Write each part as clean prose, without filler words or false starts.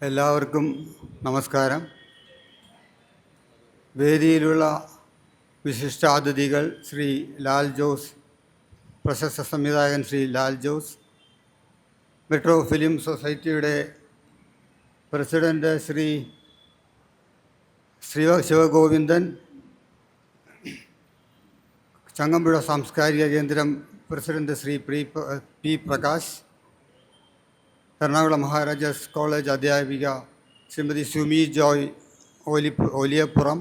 എല്ലാവർക്കും നമസ്കാരം. വേദിയിലുള്ള വിശിഷ്ടാതിഥികൾ ശ്രീ ലാൽ ജോസ്, പ്രശസ്ത സംവിധായകൻ ശ്രീ ലാൽ ജോസ്, മെട്രോ ഫിലിം സൊസൈറ്റിയുടെ പ്രസിഡന്റ് ശ്രീ ശിവഗോവിന്ദൻ, ചങ്ങമ്പുഴ സാംസ്കാരിക കേന്ദ്രം president Shri P Prakash, Ernakulam Maharajas college അധ്യാപിക ശ്രീമതി സുമി ജോയ് ഓലിയപ്പുറം,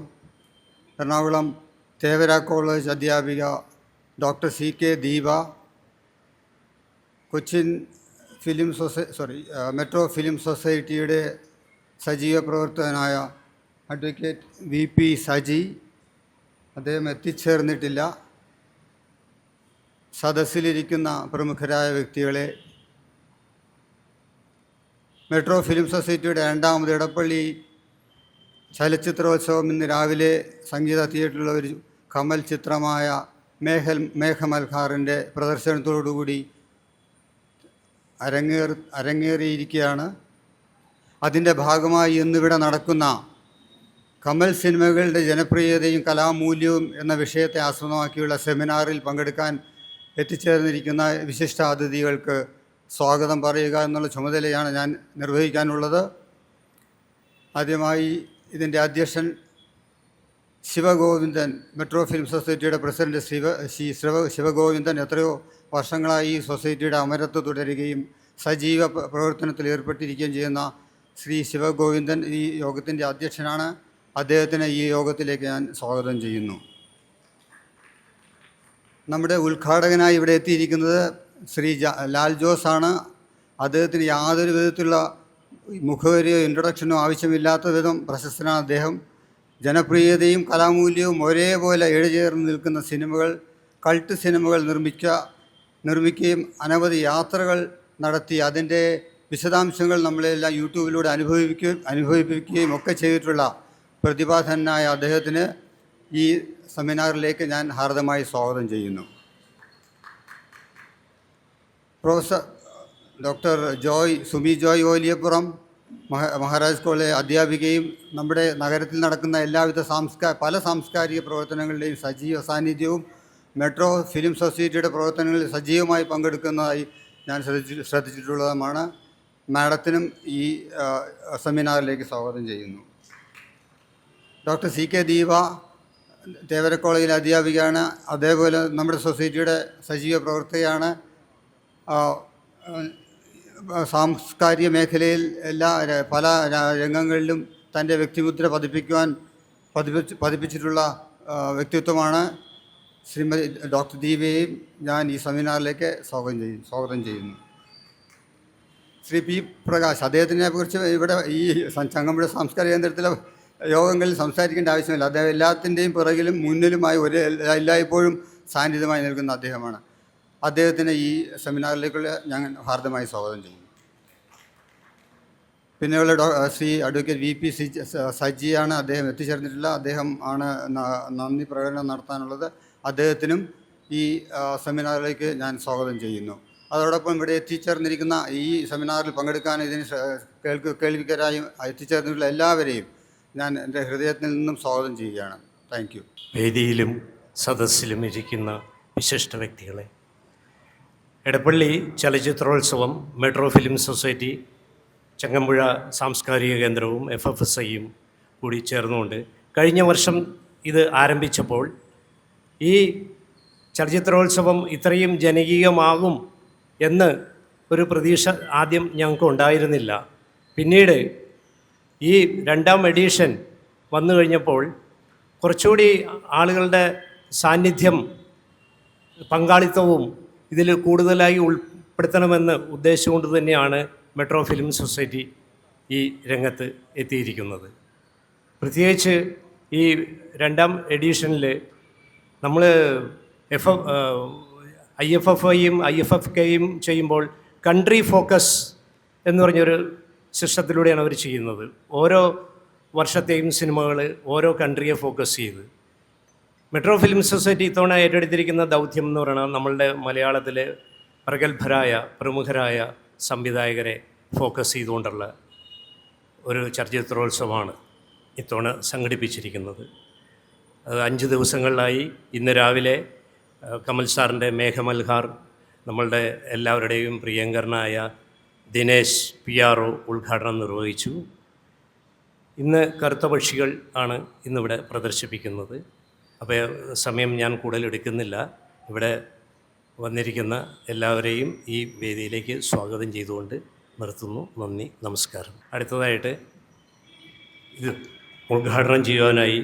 എറണാകുളം തേവര കോളേജ് അധ്യാപിക doctor CK Deepa, Cochin metro film സൊസൈറ്റിയുടെ സജീവ പ്രവർത്തകനായ അഡ്വക്കേറ്റ് VP സജി, അദ്ദേഹം എത്തിച്ചേർന്നിട്ടില്ല, സദസ്സിലിരിക്കുന്ന പ്രമുഖരായ വ്യക്തികളെ, മെട്രോ ഫിലിം സൊസൈറ്റിയുടെ രണ്ടാമത് ഇടപ്പള്ളി ചലച്ചിത്രോത്സവം ഇന്ന് രാവിലെ സംഗീത തിയേറ്ററിലുള്ള ഒരു കമൽ ചിത്രമായ മേഘമൽഹാറിൻ്റെ പ്രദർശനത്തോടുകൂടി അരങ്ങേറിയിരിക്കുകയാണ്. അതിൻ്റെ ഭാഗമായി ഇന്നിവിടെ നടക്കുന്ന കമൽ സിനിമകളുടെ ജനപ്രിയതയും കലാമൂല്യവും എന്ന വിഷയത്തെ ആസ്പദമാക്കിയുള്ള സെമിനാറിൽ പങ്കെടുക്കാൻ എത്തിച്ചേർന്നിരിക്കുന്ന വിശിഷ്ടാതിഥികൾക്ക് സ്വാഗതം പറയുക എന്നുള്ള ചുമതലയാണ് ഞാൻ നിർവഹിക്കാനുള്ളത്. ആദ്യമായി ഇതിൻ്റെ അധ്യക്ഷൻ ശിവഗോവിന്ദൻ, മെട്രോ ഫിലിം സൊസൈറ്റിയുടെ പ്രസിഡന്റ് ശിവഗോവിന്ദൻ എത്രയോ വർഷങ്ങളായി ഈ സൊസൈറ്റിയുടെ അമരത്ത് തുടരുകയും സജീവ പ്രവർത്തനത്തിൽ ഏർപ്പെട്ടിരിക്കുകയും ചെയ്യുന്ന ശ്രീ ശിവഗോവിന്ദൻ ഈ യോഗത്തിൻ്റെ അധ്യക്ഷനാണ്. അദ്ദേഹത്തിന് ഈ യോഗത്തിലേക്ക് ഞാൻ സ്വാഗതം ചെയ്യുന്നു. നമ്മുടെ ഉദ്ഘാടകനായി ഇവിടെ എത്തിയിരിക്കുന്നത് ശ്രീ ലാൽ ജോസ് ആണ്. അദ്ദേഹത്തിന് യാതൊരു വിധത്തിലുള്ള മുഖവരിയോ ഇൻട്രൊഡക്ഷനോ ആവശ്യമില്ലാത്ത വിധം പ്രശസ്തനാണ് അദ്ദേഹം. ജനപ്രിയതയും കലാമൂല്യവും ഒരേപോലെ ഇഴചേർന്ന് നിൽക്കുന്ന സിനിമകൾ, കൾട്ട് സിനിമകൾ നിർമ്മിക്കുകയും അനവധി യാത്രകൾ നടത്തി അതിൻ്റെ വിശദാംശങ്ങൾ നമ്മളെല്ലാം യൂട്യൂബിലൂടെ അനുഭവിപ്പിക്കുകയും ഒക്കെ ചെയ്തിട്ടുള്ള പ്രതിഭാധനായ അദ്ദേഹത്തിന് ഈ സെമിനാറിലേക്ക് ഞാൻ ഹാർദമായി സ്വാഗതം ചെയ്യുന്നു. Professor doctor Sumi Joy Oliyappuram, Maharaj college അധ്യാപികയും നമ്മുടെ നഗരത്തിൽ നടക്കുന്ന എല്ലാവിധ പല സാംസ്കാരിക പ്രവർത്തനങ്ങളുടെയും സജീവ സാന്നിധ്യവും മെട്രോ ഫിലിം സൊസൈറ്റിയുടെ പ്രവർത്തനങ്ങളിൽ സജീവമായി പങ്കെടുക്കുന്നതായി ഞാൻ ശ്രദ്ധിച്ചിട്ടുള്ളതുമാണ്. മാഡത്തിനും ഈ സെമിനാറിലേക്ക് സ്വാഗതം ചെയ്യുന്നു. ഡോക്ടർ CK ദീപ തേവര കോളേജിലെ അധ്യാപികയാണ്. അതേപോലെ നമ്മുടെ സൊസൈറ്റിയുടെ സജീവ പ്രവർത്തകയാണ്. സാംസ്കാരിക മേഖലയിൽ പല രംഗങ്ങളിലും തൻ്റെ വ്യക്തിമുദ്ര പതിപ്പിച്ചിട്ടുള്ള വ്യക്തിത്വമാണ്. ശ്രീമതി ഡോക്ടർ ദീപയെയും ഞാൻ ഈ സെമിനാറിലേക്ക് സ്വാഗതം ചെയ്യുന്നു. ശ്രീ P പ്രകാശ്, അദ്ദേഹത്തിനെ കുറിച്ച് ഇവിടെ ഈ ചങ്ങമ്പുഴ സാംസ്കാരിക കേന്ദ്രത്തിലെ യോഗങ്ങളിൽ സംസാരിക്കേണ്ട ആവശ്യമില്ല. അദ്ദേഹം എല്ലാത്തിൻ്റെയും പിറകിലും മുന്നിലുമായി എല്ലായ്പ്പോഴും സാന്നിധ്യമായി നിൽക്കുന്ന അദ്ദേഹമാണ്. അദ്ദേഹത്തിന് ഈ സെമിനാറിലേക്കുള്ള ഞാൻ ഹാർദമായി സ്വാഗതം ചെയ്യുന്നു. പിന്നെയുള്ള ശ്രീ അഡ്വക്കേറ്റ് VP സജിയാണ്. അദ്ദേഹം എത്തിച്ചേർന്നിട്ടില്ല. അദ്ദേഹം ആണ് നന്ദി പ്രകടനം നടത്താനുള്ളത്. അദ്ദേഹത്തിനും ഈ സെമിനാറിലേക്ക് ഞാൻ സ്വാഗതം ചെയ്യുന്നു. അതോടൊപ്പം ഇവിടെ എത്തിച്ചേർന്നിരിക്കുന്ന ഈ സെമിനാറിൽ പങ്കെടുക്കാൻ ഇതിന് കേൾവിക്കാരായും എത്തിച്ചേർന്നിട്ടുള്ള എല്ലാവരെയും ഞാൻ എൻ്റെ ഹൃദയത്തിൽ നിന്നും സ്വാഗതം ചെയ്യുകയാണ്. Thank you. വേദിയിലും സദസ്സിലും ഇരിക്കുന്ന വിശിഷ്ട വ്യക്തികളെ, എടപ്പള്ളി ചലച്ചിത്രോത്സവം, മെട്രോ ഫിലിം സൊസൈറ്റി, ചങ്ങമ്പുഴ സാംസ്കാരിക കേന്ദ്രവും FFSIയും കൂടി ചേർന്നുകൊണ്ട് കഴിഞ്ഞ വർഷം ഇത് ആരംഭിച്ചപ്പോൾ ഈ ചലച്ചിത്രോത്സവം ഇത്രയും ജനകീയമാകും എന്ന് ഒരു പ്രതീക്ഷ ആദ്യം ഞങ്ങൾക്ക് ഉണ്ടായിരുന്നില്ല. പിന്നീട് ഈ രണ്ടാം എഡിഷൻ വന്നു കഴിഞ്ഞപ്പോൾ കുറച്ചുകൂടി ആളുകളുടെ സാന്നിധ്യം, പങ്കാളിത്തവും ഇതിൽ കൂടുതലായി ഉൾപ്പെടുത്തണമെന്ന് ഉദ്ദേശിച്ചുകൊണ്ട് തന്നെയാണ് മെട്രോ ഫിലിം സൊസൈറ്റി ഈ രംഗത്ത് എത്തിയിരിക്കുന്നത്. പ്രത്യേകിച്ച് ഈ രണ്ടാം എഡിഷനിൽ നമ്മൾ IFFIയും IFFKയും ചെയ്യുമ്പോൾ കൺട്രി ഫോക്കസ് എന്ന് പറഞ്ഞൊരു സിസ്റ്റത്തിലൂടെയാണ് അവർ ചെയ്യുന്നത്. ഓരോ വർഷത്തെയും സിനിമകൾ ഓരോ കൺട്രിയെ ഫോക്കസ് ചെയ്ത്. മെട്രോ ഫിലിം സൊസൈറ്റി ഇത്തവണ ഏറ്റെടുത്തിരിക്കുന്ന ദൗത്യം എന്ന് പറയുന്നത് നമ്മളുടെ മലയാളത്തിലെ പ്രഗത്ഭരായ പ്രമുഖരായ സംവിധായകരെ ഫോക്കസ് ചെയ്തുകൊണ്ടുള്ള ഒരു ചലച്ചിത്രോത്സവമാണ് ഇത്തവണ സംഘടിപ്പിച്ചിരിക്കുന്നത്. അത് 5 ദിവസങ്ങളിലായി ഇന്ന് രാവിലെ കമൽ സാറിൻ്റെ മേഘമൽഹാർ നമ്മളുടെ എല്ലാവരുടെയും പ്രിയങ്കരനായ ദിനേശ് PRO ഉദ്ഘാടനം നിർവഹിച്ചു. ഇന്ന് കറുത്ത പക്ഷികൾ ആണ് ഇന്നിവിടെ പ്രദർശിപ്പിക്കുന്നത്. അപ്പോൾ സമയം ഞാൻ കൂടുതൽ എടുക്കുന്നില്ല. ഇവിടെ വന്നിരിക്കുന്ന എല്ലാവരെയും ഈ വേദിയിലേക്ക് സ്വാഗതം ചെയ്തുകൊണ്ട് നിർത്തുന്നു. നന്ദി, നമസ്കാരം. അടുത്തതായിട്ട് ഇത് ഉദ്ഘാടനം ചെയ്യുവാനായി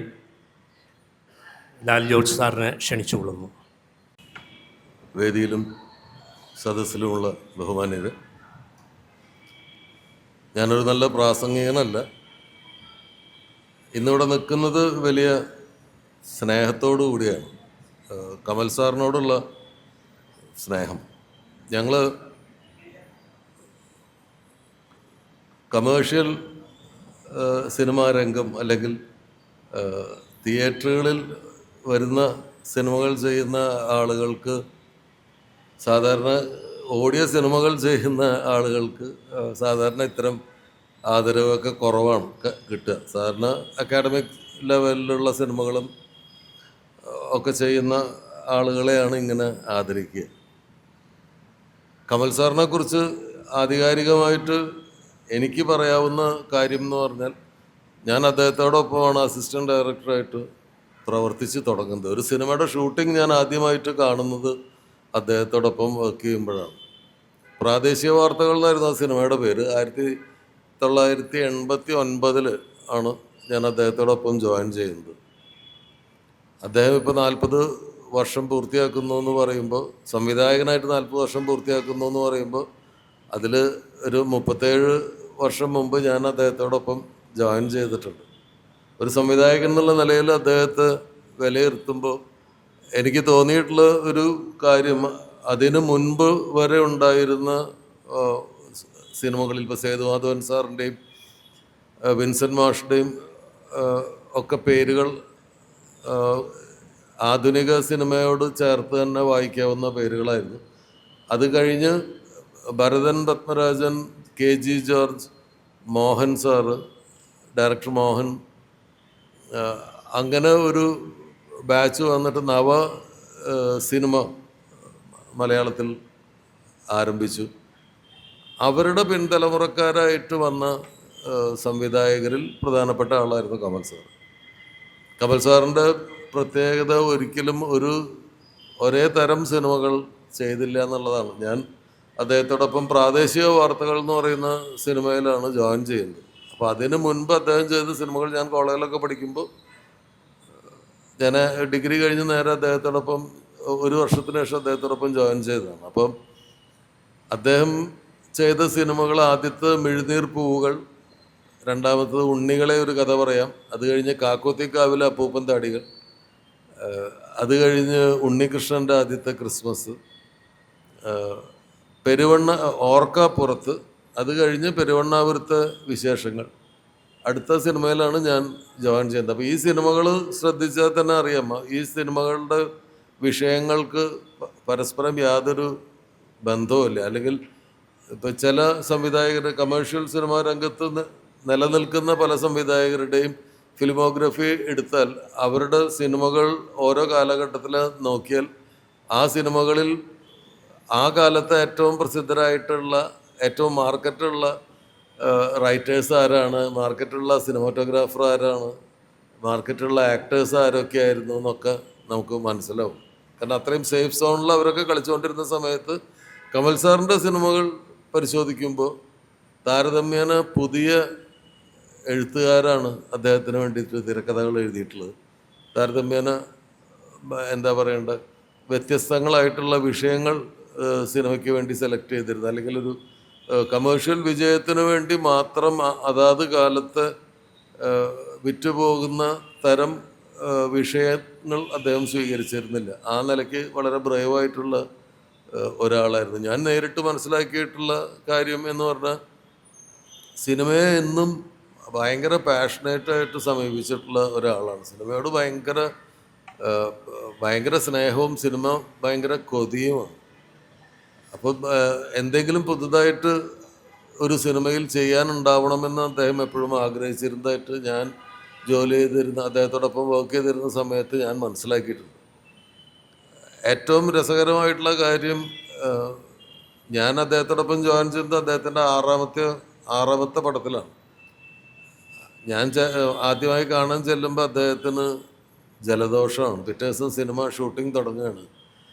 ലാൽ ജോർജ് സാറിനെ ക്ഷണിച്ചുകൊള്ളുന്നു. വേദിയിലും സദസ്സിലുമുള്ള ബഹുമാന്യർ, ഞാനൊരു നല്ല പ്രാസംഗികനല്ല. ഇന്നിവിടെ നിൽക്കുന്നത് വലിയ സ്നേഹത്തോടു കൂടിയാണ്. കമൽ സാറിനോടുള്ള സ്നേഹം. ഞങ്ങൾ കമേഴ്ഷ്യൽ സിനിമാ രംഗം അല്ലെങ്കിൽ തിയേറ്ററുകളിൽ വരുന്ന സിനിമകൾ ചെയ്യുന്ന ആളുകൾക്ക്, സാധാരണ ഓഡിയോ സിനിമകൾ ചെയ്യുന്ന ആളുകൾക്ക് സാധാരണ ഇത്തരം ആദരവൊക്കെ കുറവാണ് കിട്ടുക. സാധാരണ അക്കാഡമിക് ലെവലിലുള്ള സിനിമകളും ഒക്കെ ചെയ്യുന്ന ആളുകളെയാണ് ഇങ്ങനെ ആദരിക്കുക. കമൽ സാറിനെ കുറിച്ച് ആധികാരികമായിട്ട് എനിക്ക് പറയാവുന്ന കാര്യം എന്ന് പറഞ്ഞാൽ, ഞാൻ അദ്ദേഹത്തോടൊപ്പമാണ് അസിസ്റ്റൻറ്റ് ഡയറക്ടറായിട്ട് പ്രവർത്തിച്ച് തുടങ്ങുന്നത്. ഒരു സിനിമയുടെ ഷൂട്ടിംഗ് ഞാൻ ആദ്യമായിട്ട് കാണുന്നത് അദ്ദേഹത്തോടൊപ്പം വർക്ക് ചെയ്യുമ്പോഴാണ്. പ്രാദേശിക വാർത്തകൾ എന്നായിരുന്നു ആ സിനിമയുടെ പേര്. 1989 ആണ് ഞാൻ അദ്ദേഹത്തോടൊപ്പം ജോയിൻ ചെയ്യുന്നത്. അദ്ദേഹം ഇപ്പോൾ 40 വർഷം പൂർത്തിയാക്കുന്നു എന്ന് പറയുമ്പോൾ, സംവിധായകനായിട്ട് 40 വർഷം പൂർത്തിയാക്കുന്നു എന്ന് പറയുമ്പോൾ, അതിൽ ഒരു 37 വർഷം മുമ്പ് ഞാൻ അദ്ദേഹത്തോടൊപ്പം ജോയിൻ ചെയ്തിട്ടുണ്ട്. ഒരു സംവിധായകൻ എന്നുള്ള നിലയിൽ അദ്ദേഹത്തെ വിലയിരുത്തുമ്പോൾ എനിക്ക് തോന്നിയിട്ടുള്ള ഒരു കാര്യം, അതിനു മുൻപ് വരെ ഉണ്ടായിരുന്ന സിനിമകളിൽ ഇപ്പോൾ സേതുമാധവൻ സാറിൻ്റെയും വിൻസെൻ്റ് മാഷിൻ്റെയും ഒക്കെ പേരുകൾ ആധുനിക സിനിമയോട് ചേർത്ത് തന്നെ വായിക്കാവുന്ന പേരുകളായിരുന്നു. അത് കഴിഞ്ഞ് Bharathan Padmarajan, KG George, Mohan sir, director Mohan, അങ്ങനെ ഒരു ബാച്ച് വന്നിട്ട് നവ സിനിമ മലയാളത്തിൽ ആരംഭിച്ചു. അവരുടെ പിൻതലമുറക്കാരായിട്ട് വന്ന സംവിധായകരിൽ പ്രധാനപ്പെട്ട ആളായിരുന്നു കമൽ സാർ. കമൽ സാറിൻ്റെ പ്രത്യേകത ഒരിക്കലും ഒരേ തരം സിനിമകൾ ചെയ്തില്ല എന്നുള്ളതാണ്. ഞാൻ അദ്ദേഹത്തോടൊപ്പം പ്രാദേശിക വാർത്തകൾ എന്ന് പറയുന്ന സിനിമയിലാണ് ജോയിൻ ചെയ്യുന്നത്. അപ്പോൾ അതിന് മുൻപ് അദ്ദേഹം ചെയ്ത സിനിമകൾ ഞാൻ കോളേജിലൊക്കെ പഠിക്കുമ്പോൾ, ഞാൻ ഡിഗ്രി കഴിഞ്ഞ് നേരെ അദ്ദേഹത്തോടൊപ്പം 1 വർഷത്തിന് ശേഷം അദ്ദേഹത്തോടൊപ്പം ജോയിൻ ചെയ്തതാണ്. അപ്പം അദ്ദേഹം ചെയ്ത സിനിമകൾ, ആദ്യത്തെ മിഴുനീർ പൂവുകൾ, രണ്ടാമത്തത് ഉണ്ണികളെ ഒരു കഥ പറയാം, അത് കഴിഞ്ഞ് കാക്കോത്തിക്കാവിലെ അപ്പൂപ്പൻ താടികൾ, അത് കഴിഞ്ഞ് ഉണ്ണികൃഷ്ണൻ്റെ ആദ്യത്തെ ക്രിസ്മസ്, ഓർക്കാപ്പുറത്ത്, അത് കഴിഞ്ഞ് പെരുവണ്ണാപുരത്തെ വിശേഷങ്ങൾ. അടുത്ത സിനിമയിലാണ് ഞാൻ ജോയിൻ ചെയ്യുന്നത്. അപ്പോൾ ഈ സിനിമകൾ ശ്രദ്ധിച്ചാൽ തന്നെ അറിയാം, ഈ സിനിമകളുടെ വിഷയങ്ങൾക്ക് പരസ്പരം യാതൊരു ബന്ധവുമില്ല. അല്ലെങ്കിൽ ഇപ്പോൾ ചില സംവിധായകരുടെ, കമേഴ്ഷ്യൽ സിനിമാ രംഗത്ത് നിലനിൽക്കുന്ന പല സംവിധായകരുടെയും ഫിലിമോഗ്രഫി എടുത്താൽ, അവരുടെ സിനിമകൾ ഓരോ കാലഘട്ടത്തിൽ നോക്കിയാൽ, ആ സിനിമകളിൽ ആ കാലത്തെ ഏറ്റവും പ്രസിദ്ധരായിട്ടുള്ള, ഏറ്റവും മാർക്കറ്റുള്ള റൈറ്റേഴ്സ് ആരാണ്, മാർക്കറ്റുള്ള സിനിമാറ്റോഗ്രാഫർ ആരാണ്, മാർക്കറ്റുള്ള ആക്ടേഴ്സ് ആരൊക്കെ ആയിരുന്നു എന്നൊക്കെ നമുക്ക് മനസ്സിലാവും. കാരണം അത്രയും സേഫ് സോണിൽ അവരൊക്കെ കളിച്ചുകൊണ്ടിരുന്ന സമയത്ത് കമൽ സാറിൻ്റെ സിനിമകൾ പരിശോധിക്കുമ്പോൾ താരതമ്യേന പുതിയ എഴുത്തുകാരാണ് അദ്ദേഹത്തിന് വേണ്ടിയിട്ട് തിരക്കഥകൾ എഴുതിയിട്ടുള്ളത്. താരതമ്യേന എന്താ പറയേണ്ട, വ്യത്യസ്തങ്ങളായിട്ടുള്ള വിഷയങ്ങൾ സിനിമയ്ക്ക് വേണ്ടി സെലക്ട് ചെയ്തിരുന്നത്. അല്ലെങ്കിൽ ഒരു കമേഴ്ഷ്യൽ വിജയത്തിന് വേണ്ടി മാത്രം അതാത് കാലത്ത് വിറ്റുപോകുന്ന തരം വിഷയങ്ങൾ അദ്ദേഹം സ്വീകരിച്ചിരുന്നില്ല. ആ നിലയ്ക്ക് വളരെ ബ്രേവായിട്ടുള്ള ഒരാളായിരുന്നു. ഞാൻ നേരിട്ട് മനസ്സിലാക്കിയിട്ടുള്ള കാര്യം എന്ന് പറഞ്ഞാൽ, സിനിമയെ എന്നും ഭയങ്കര പാഷനേറ്റായിട്ട് സമീപിച്ചിട്ടുള്ള ഒരാളാണ്. സിനിമയോട് ഭയങ്കര സ്നേഹവും സിനിമ ഭയങ്കര കൊതിയുമാണ്. അപ്പം എന്തെങ്കിലും പുതുതായിട്ട് ഒരു സിനിമയിൽ ചെയ്യാനുണ്ടാവണമെന്ന് അദ്ദേഹം എപ്പോഴും ആഗ്രഹിച്ചിരുന്നതായിട്ട് ഞാൻ ജോലി ചെയ്തിരുന്ന അദ്ദേഹത്തോടൊപ്പം വർക്ക് ചെയ്തിരുന്ന സമയത്ത് ഞാൻ മനസ്സിലാക്കിയിട്ടുണ്ട്. ഏറ്റവും രസകരമായിട്ടുള്ള കാര്യം, ഞാൻ അദ്ദേഹത്തോടൊപ്പം ജോയിൻ ചെയ്തത് അദ്ദേഹത്തിൻ്റെ ആറാമത്തെ പടത്തിലാണ്. ഞാൻ ആദ്യമായി കാണാൻ ചെല്ലുമ്പോൾ അദ്ദേഹത്തിന് ജലദോഷമാണ്. പിറ്റേ ദിവസം സിനിമ ഷൂട്ടിംഗ് തുടങ്ങുകയാണ്.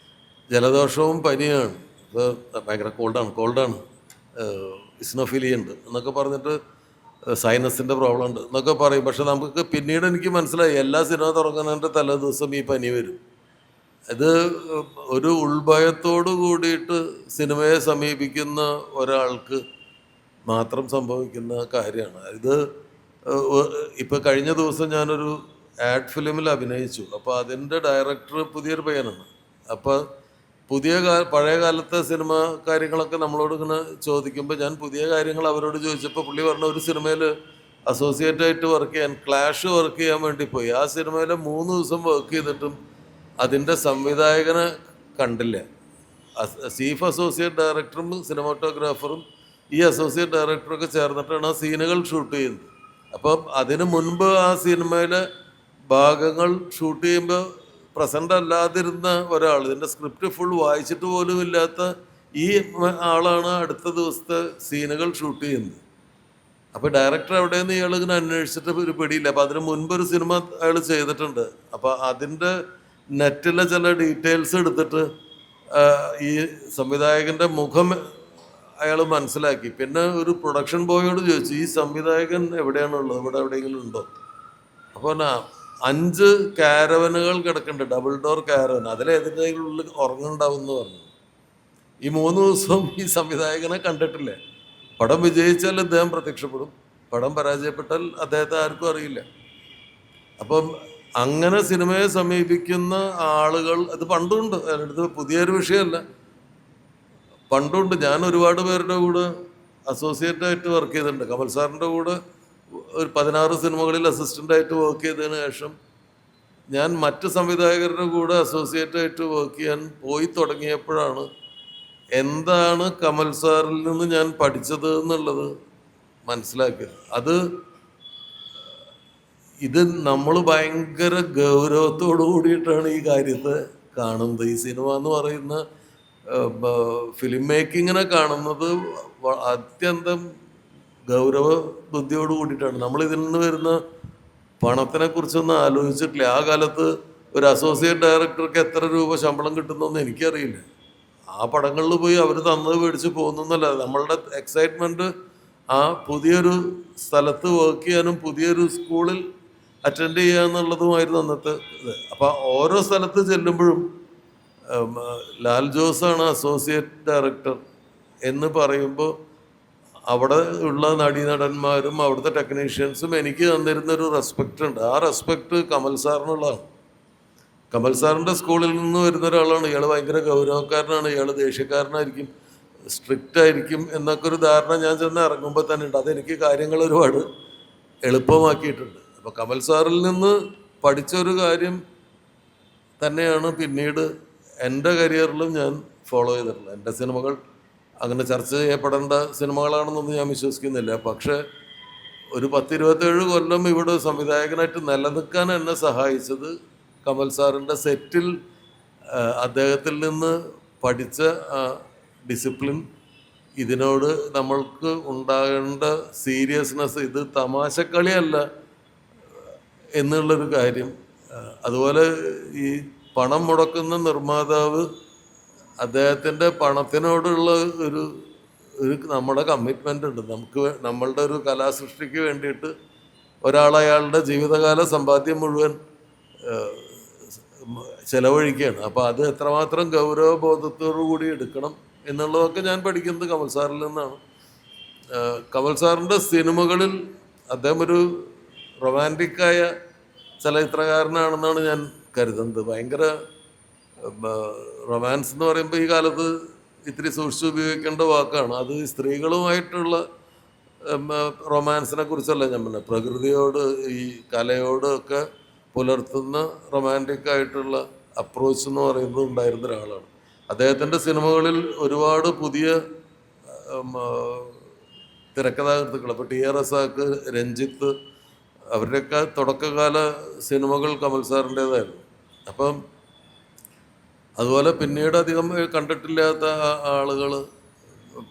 ജലദോഷവും പനിയാണ്. അപ്പോൾ ഭയങ്കര കോൾഡാണ്, ഇസ്നോഫിലി ഉണ്ട് എന്നൊക്കെ പറഞ്ഞിട്ട്, സൈനസിൻ്റെ പ്രോബ്ലം ഉണ്ട് എന്നൊക്കെ പറയും. പക്ഷെ നമുക്ക് പിന്നീട് എനിക്ക് മനസ്സിലായി എല്ലാ സിനിമ തുടങ്ങുന്നതിൻ്റെ തലേ ദിവസം ഈ പനി വരും. ഇത് ഒരു ഉൾഭയത്തോട് കൂടിയിട്ട് സിനിമയെ സമീപിക്കുന്ന ഒരാൾക്ക് മാത്രം സംഭവിക്കുന്ന കാര്യമാണ് ഇത്. ഇപ്പോൾ കഴിഞ്ഞ ദിവസം ഞാനൊരു ആഡ് ഫിലിമിൽ അഭിനയിച്ചു. അപ്പോൾ അതിൻ്റെ ഡയറക്ടർ പുതിയൊരു പയ്യനാണ്. അപ്പോൾ പഴയ കാലത്തെ സിനിമ കാര്യങ്ങളൊക്കെ നമ്മളോട് ഇങ്ങനെ ചോദിക്കുമ്പോൾ ഞാൻ പുതിയ കാര്യങ്ങൾ അവരോട് ചോദിച്ചപ്പോൾ പുള്ളി പറഞ്ഞ ഒരു സിനിമയിൽ അസോസിയേറ്റ് ആയിട്ട് ക്ലാഷ് വർക്ക് ചെയ്യാൻ വേണ്ടി പോയി. ആ സിനിമയിൽ 3 ദിവസം വർക്ക് ചെയ്തിട്ടും അതിൻ്റെ സംവിധായകനെ കണ്ടില്ല. ചീഫ് അസോസിയേറ്റ് ഡയറക്ടറും സിനിമാറ്റോഗ്രാഫറും ഈ അസോസിയേറ്റ് ഡയറക്ടറൊക്കെ ചേർന്നിട്ടാണ് ആ സീനുകൾ ഷൂട്ട് ചെയ്യുന്നത്. അപ്പം അതിനു മുൻപ് ആ സിനിമയിലെ ഭാഗങ്ങൾ ഷൂട്ട് ചെയ്യുമ്പോൾ പ്രസൻ്റ് അല്ലാതിരുന്ന ഒരാൾ, ഇതിൻ്റെ സ്ക്രിപ്റ്റ് ഫുൾ വായിച്ചിട്ട് പോലും ഇല്ലാത്ത ഈ ആളാണ് അടുത്ത ദിവസത്തെ സീനുകൾ ഷൂട്ട് ചെയ്യുന്നത്. അപ്പോൾ ഡയറക്ടർ എവിടെയെന്ന് ഇയാൾ ഇങ്ങനെ അന്വേഷിച്ചിട്ട് ഒരു പിടിയില്ല. അപ്പോൾ അതിന് മുൻപൊരു സിനിമ അയാൾ ചെയ്തിട്ടുണ്ട്. അപ്പോൾ അതിൻ്റെ നെറ്റിലെ ചില ഡീറ്റെയിൽസ് എടുത്തിട്ട് ഈ സംവിധായകൻ്റെ മുഖം അയാൾ മനസ്സിലാക്കി. പിന്നെ ഒരു പ്രൊഡക്ഷൻ ബോയോട് ചോദിച്ചു, ഈ സംവിധായകൻ എവിടെയാണുള്ളത്, ഇവിടെ എവിടെയെങ്കിലും ഉണ്ടോ? അപ്പോൾ 5 കാരവനുകൾ കിടക്കുന്നുണ്ട്, ഡബിൾ ഡോർ കാരവൻ, അതിലേതിൻ്റെങ്കിലും ഉള്ളിൽ ഉറങ്ങുന്നുണ്ടാവും എന്ന് പറഞ്ഞു. ഈ 3 ദിവസവും ഈ സംവിധായകനെ കണ്ടിട്ടില്ല. പടം വിജയിച്ചാൽ അദ്ദേഹം പ്രത്യക്ഷപ്പെടും, പടം പരാജയപ്പെട്ടാൽ അദ്ദേഹത്തെ ആർക്കും അറിയില്ല. അപ്പം അങ്ങനെ സിനിമയെ സമീപിക്കുന്ന ആളുകൾ അത് പണ്ടുണ്ട്. അതിനടുത്ത് പുതിയൊരു വിഷയമല്ല, പണ്ടുണ്ട്. ഞാൻ ഒരുപാട് പേരുടെ കൂടെ അസോസിയേറ്റായിട്ട് വർക്ക് ചെയ്തിട്ടുണ്ട്. കമൽ സാറിൻ്റെ കൂടെ ഒരു 16 സിനിമകളിൽ അസിസ്റ്റൻ്റായിട്ട് വർക്ക് ചെയ്തതിന് ശേഷം ഞാൻ മറ്റ് സംവിധായകരുടെ കൂടെ അസോസിയേറ്റായിട്ട് വർക്ക് ചെയ്യാൻ പോയി തുടങ്ങിയപ്പോഴാണ് എന്താണ് കമൽ സാറിൽ നിന്ന് ഞാൻ പഠിച്ചത് എന്നുള്ളത് മനസ്സിലാക്കിയത്. ഇത് നമ്മൾ ഭയങ്കര ഗൗരവത്തോടു കൂടിയിട്ടാണ് ഈ കാര്യത്തെ കാണുന്നത്. ഈ സിനിമ എന്ന് പറയുന്ന ഫിലിം മേക്കിങ്ങിനെ കാണുന്നത് അത്യന്തം ഗൗരവ ബുദ്ധിയോട് കൂടിയിട്ടാണ്. നമ്മൾ ഇതിൽ നിന്ന് വരുന്ന പണത്തിനെ കുറിച്ചൊന്നും ആലോചിച്ചിട്ടില്ല. ആ കാലത്ത് ഒരു അസോസിയേറ്റ് ഡയറക്ടർക്ക് എത്ര രൂപ ശമ്പളം കിട്ടുന്നതെന്ന് എനിക്കറിയില്ല. ആ പടങ്ങളിൽ പോയി അവർ തന്നത് മേടിച്ച് പോകുന്നല്ല. നമ്മളുടെ എക്സൈറ്റ്മെൻറ്റ് ആ പുതിയൊരു സ്ഥലത്ത് വർക്ക് ചെയ്യാനും പുതിയൊരു സ്കൂളിൽ അറ്റൻഡ് ചെയ്യുക എന്നുള്ളതുമായിരുന്നു അന്നത്തെ ഇത്. അപ്പോൾ ഓരോ സ്ഥലത്ത് ചെല്ലുമ്പോഴും ലാൽ ജോസാണ് അസോസിയേറ്റ് ഡയറക്ടർ എന്ന് പറയുമ്പോൾ അവിടെ ഉള്ള നടീനടന്മാരും അവിടുത്തെ ടെക്നീഷ്യൻസും എനിക്ക് തന്നിരുന്നൊരു റെസ്പെക്റ്റ് ഉണ്ട്. ആ റെസ്പെക്റ്റ് കമൽ സാറിനുള്ളതാണ്. കമൽ സാറിൻ്റെ സ്കൂളിൽ നിന്ന് വരുന്ന ഒരാളാണ്. ഇയാൾ ഭയങ്കര ഗൗരവക്കാരനാണ്, ഇയാൾ ദേഷ്യക്കാരനായിരിക്കും, സ്ട്രിക്റ്റ് ആയിരിക്കും എന്നൊക്കെ ഒരു ധാരണ ഞാൻ ചെന്ന് ഇറങ്ങുമ്പോൾ തന്നെ ഉണ്ട്. അതെനിക്ക് കാര്യങ്ങൾ ഒരുപാട് എളുപ്പമാക്കിയിട്ടുണ്ട്. അപ്പോൾ കമൽ സാറിൽ നിന്ന് പഠിച്ചൊരു കാര്യം തന്നെയാണ് പിന്നീട് എൻ്റെ കരിയറിലും ഞാൻ ഫോളോ ചെയ്തിട്ടുള്ളത്. എൻ്റെ സിനിമകൾ അങ്ങനെ ചർച്ച ചെയ്യപ്പെടേണ്ട സിനിമകളാണെന്നൊന്നും ഞാൻ വിശ്വസിക്കുന്നില്ല. പക്ഷേ ഒരു 10-27 കൊല്ലം ഇവിടെ സംവിധായകനായിട്ട് നിലനിൽക്കാൻ എന്നെ സഹായിച്ചത് കമൽ സാറിൻ്റെ സെറ്റിൽ അദ്ദേഹത്തിൽ നിന്ന് പഠിച്ച ഡിസിപ്ലിൻ, ഇതിനോട് നമ്മൾക്ക് ഉണ്ടാകേണ്ട സീരിയസ്നെസ്, ഇത് തമാശക്കളിയല്ല എന്നുള്ളൊരു കാര്യം. അതുപോലെ ഈ പണം മുടക്കുന്ന നിർമ്മാതാവ് അദ്ദേഹത്തിൻ്റെ പണത്തിനോടുള്ള ഒരു നമ്മുടെ കമ്മിറ്റ്മെൻ്റ് ഉണ്ട്. നമ്മളുടെ ഒരു കലാസൃഷ്ടിക്ക് വേണ്ടിയിട്ട് ഒരാളയാളുടെ ജീവിതകാല സമ്പാദ്യം മുഴുവൻ ചെലവഴിക്കുകയാണ്. അപ്പോൾ അത് എത്രമാത്രം ഗൗരവബോധത്തോടു കൂടി എടുക്കണം എന്നുള്ളതൊക്കെ ഞാൻ പഠിക്കുന്നത് കമൽ സാറിൽ നിന്നാണ്. കമൽ സാറിൻ്റെ സിനിമകളിൽ അദ്ദേഹം ഒരു റൊമാൻറ്റിക്കായ ചലച്ചിത്രകാരനാണെന്നാണ് ഞാൻ കരുതുന്നത്. ഭയങ്കര റൊമാൻസ് എന്ന് പറയുമ്പോൾ ഈ കാലത്ത് ഇത്തിരി സൂക്ഷിച്ച് ഉപയോഗിക്കേണ്ട വാക്കാണ്. അത് സ്ത്രീകളുമായിട്ടുള്ള റൊമാൻസിനെ കുറിച്ചല്ല ഞാൻ പറഞ്ഞത്. പ്രകൃതിയോട് ഈ കലയോട് ഒക്കെ പുലർത്തുന്ന റൊമാൻറ്റിക്കായിട്ടുള്ള അപ്രോച്ച് എന്ന് പറയുന്നത് ഉണ്ടായിരുന്ന ഒരാളാണ്. അദ്ദേഹത്തിൻ്റെ സിനിമകളിൽ ഒരുപാട് പുതിയ തിരക്കഥാകൃത്തുക്കൾ, അപ്പോൾ ടി ആർ റസാക്ക്, രഞ്ജിത്ത്, അവരുടെയൊക്കെ തുടക്കകാല സിനിമകൾ കമൽ സാറിൻ്റേതായിരുന്നു. അപ്പം അതുപോലെ പിന്നീട് അധികം കണ്ടിട്ടില്ലാത്ത ആളുകൾ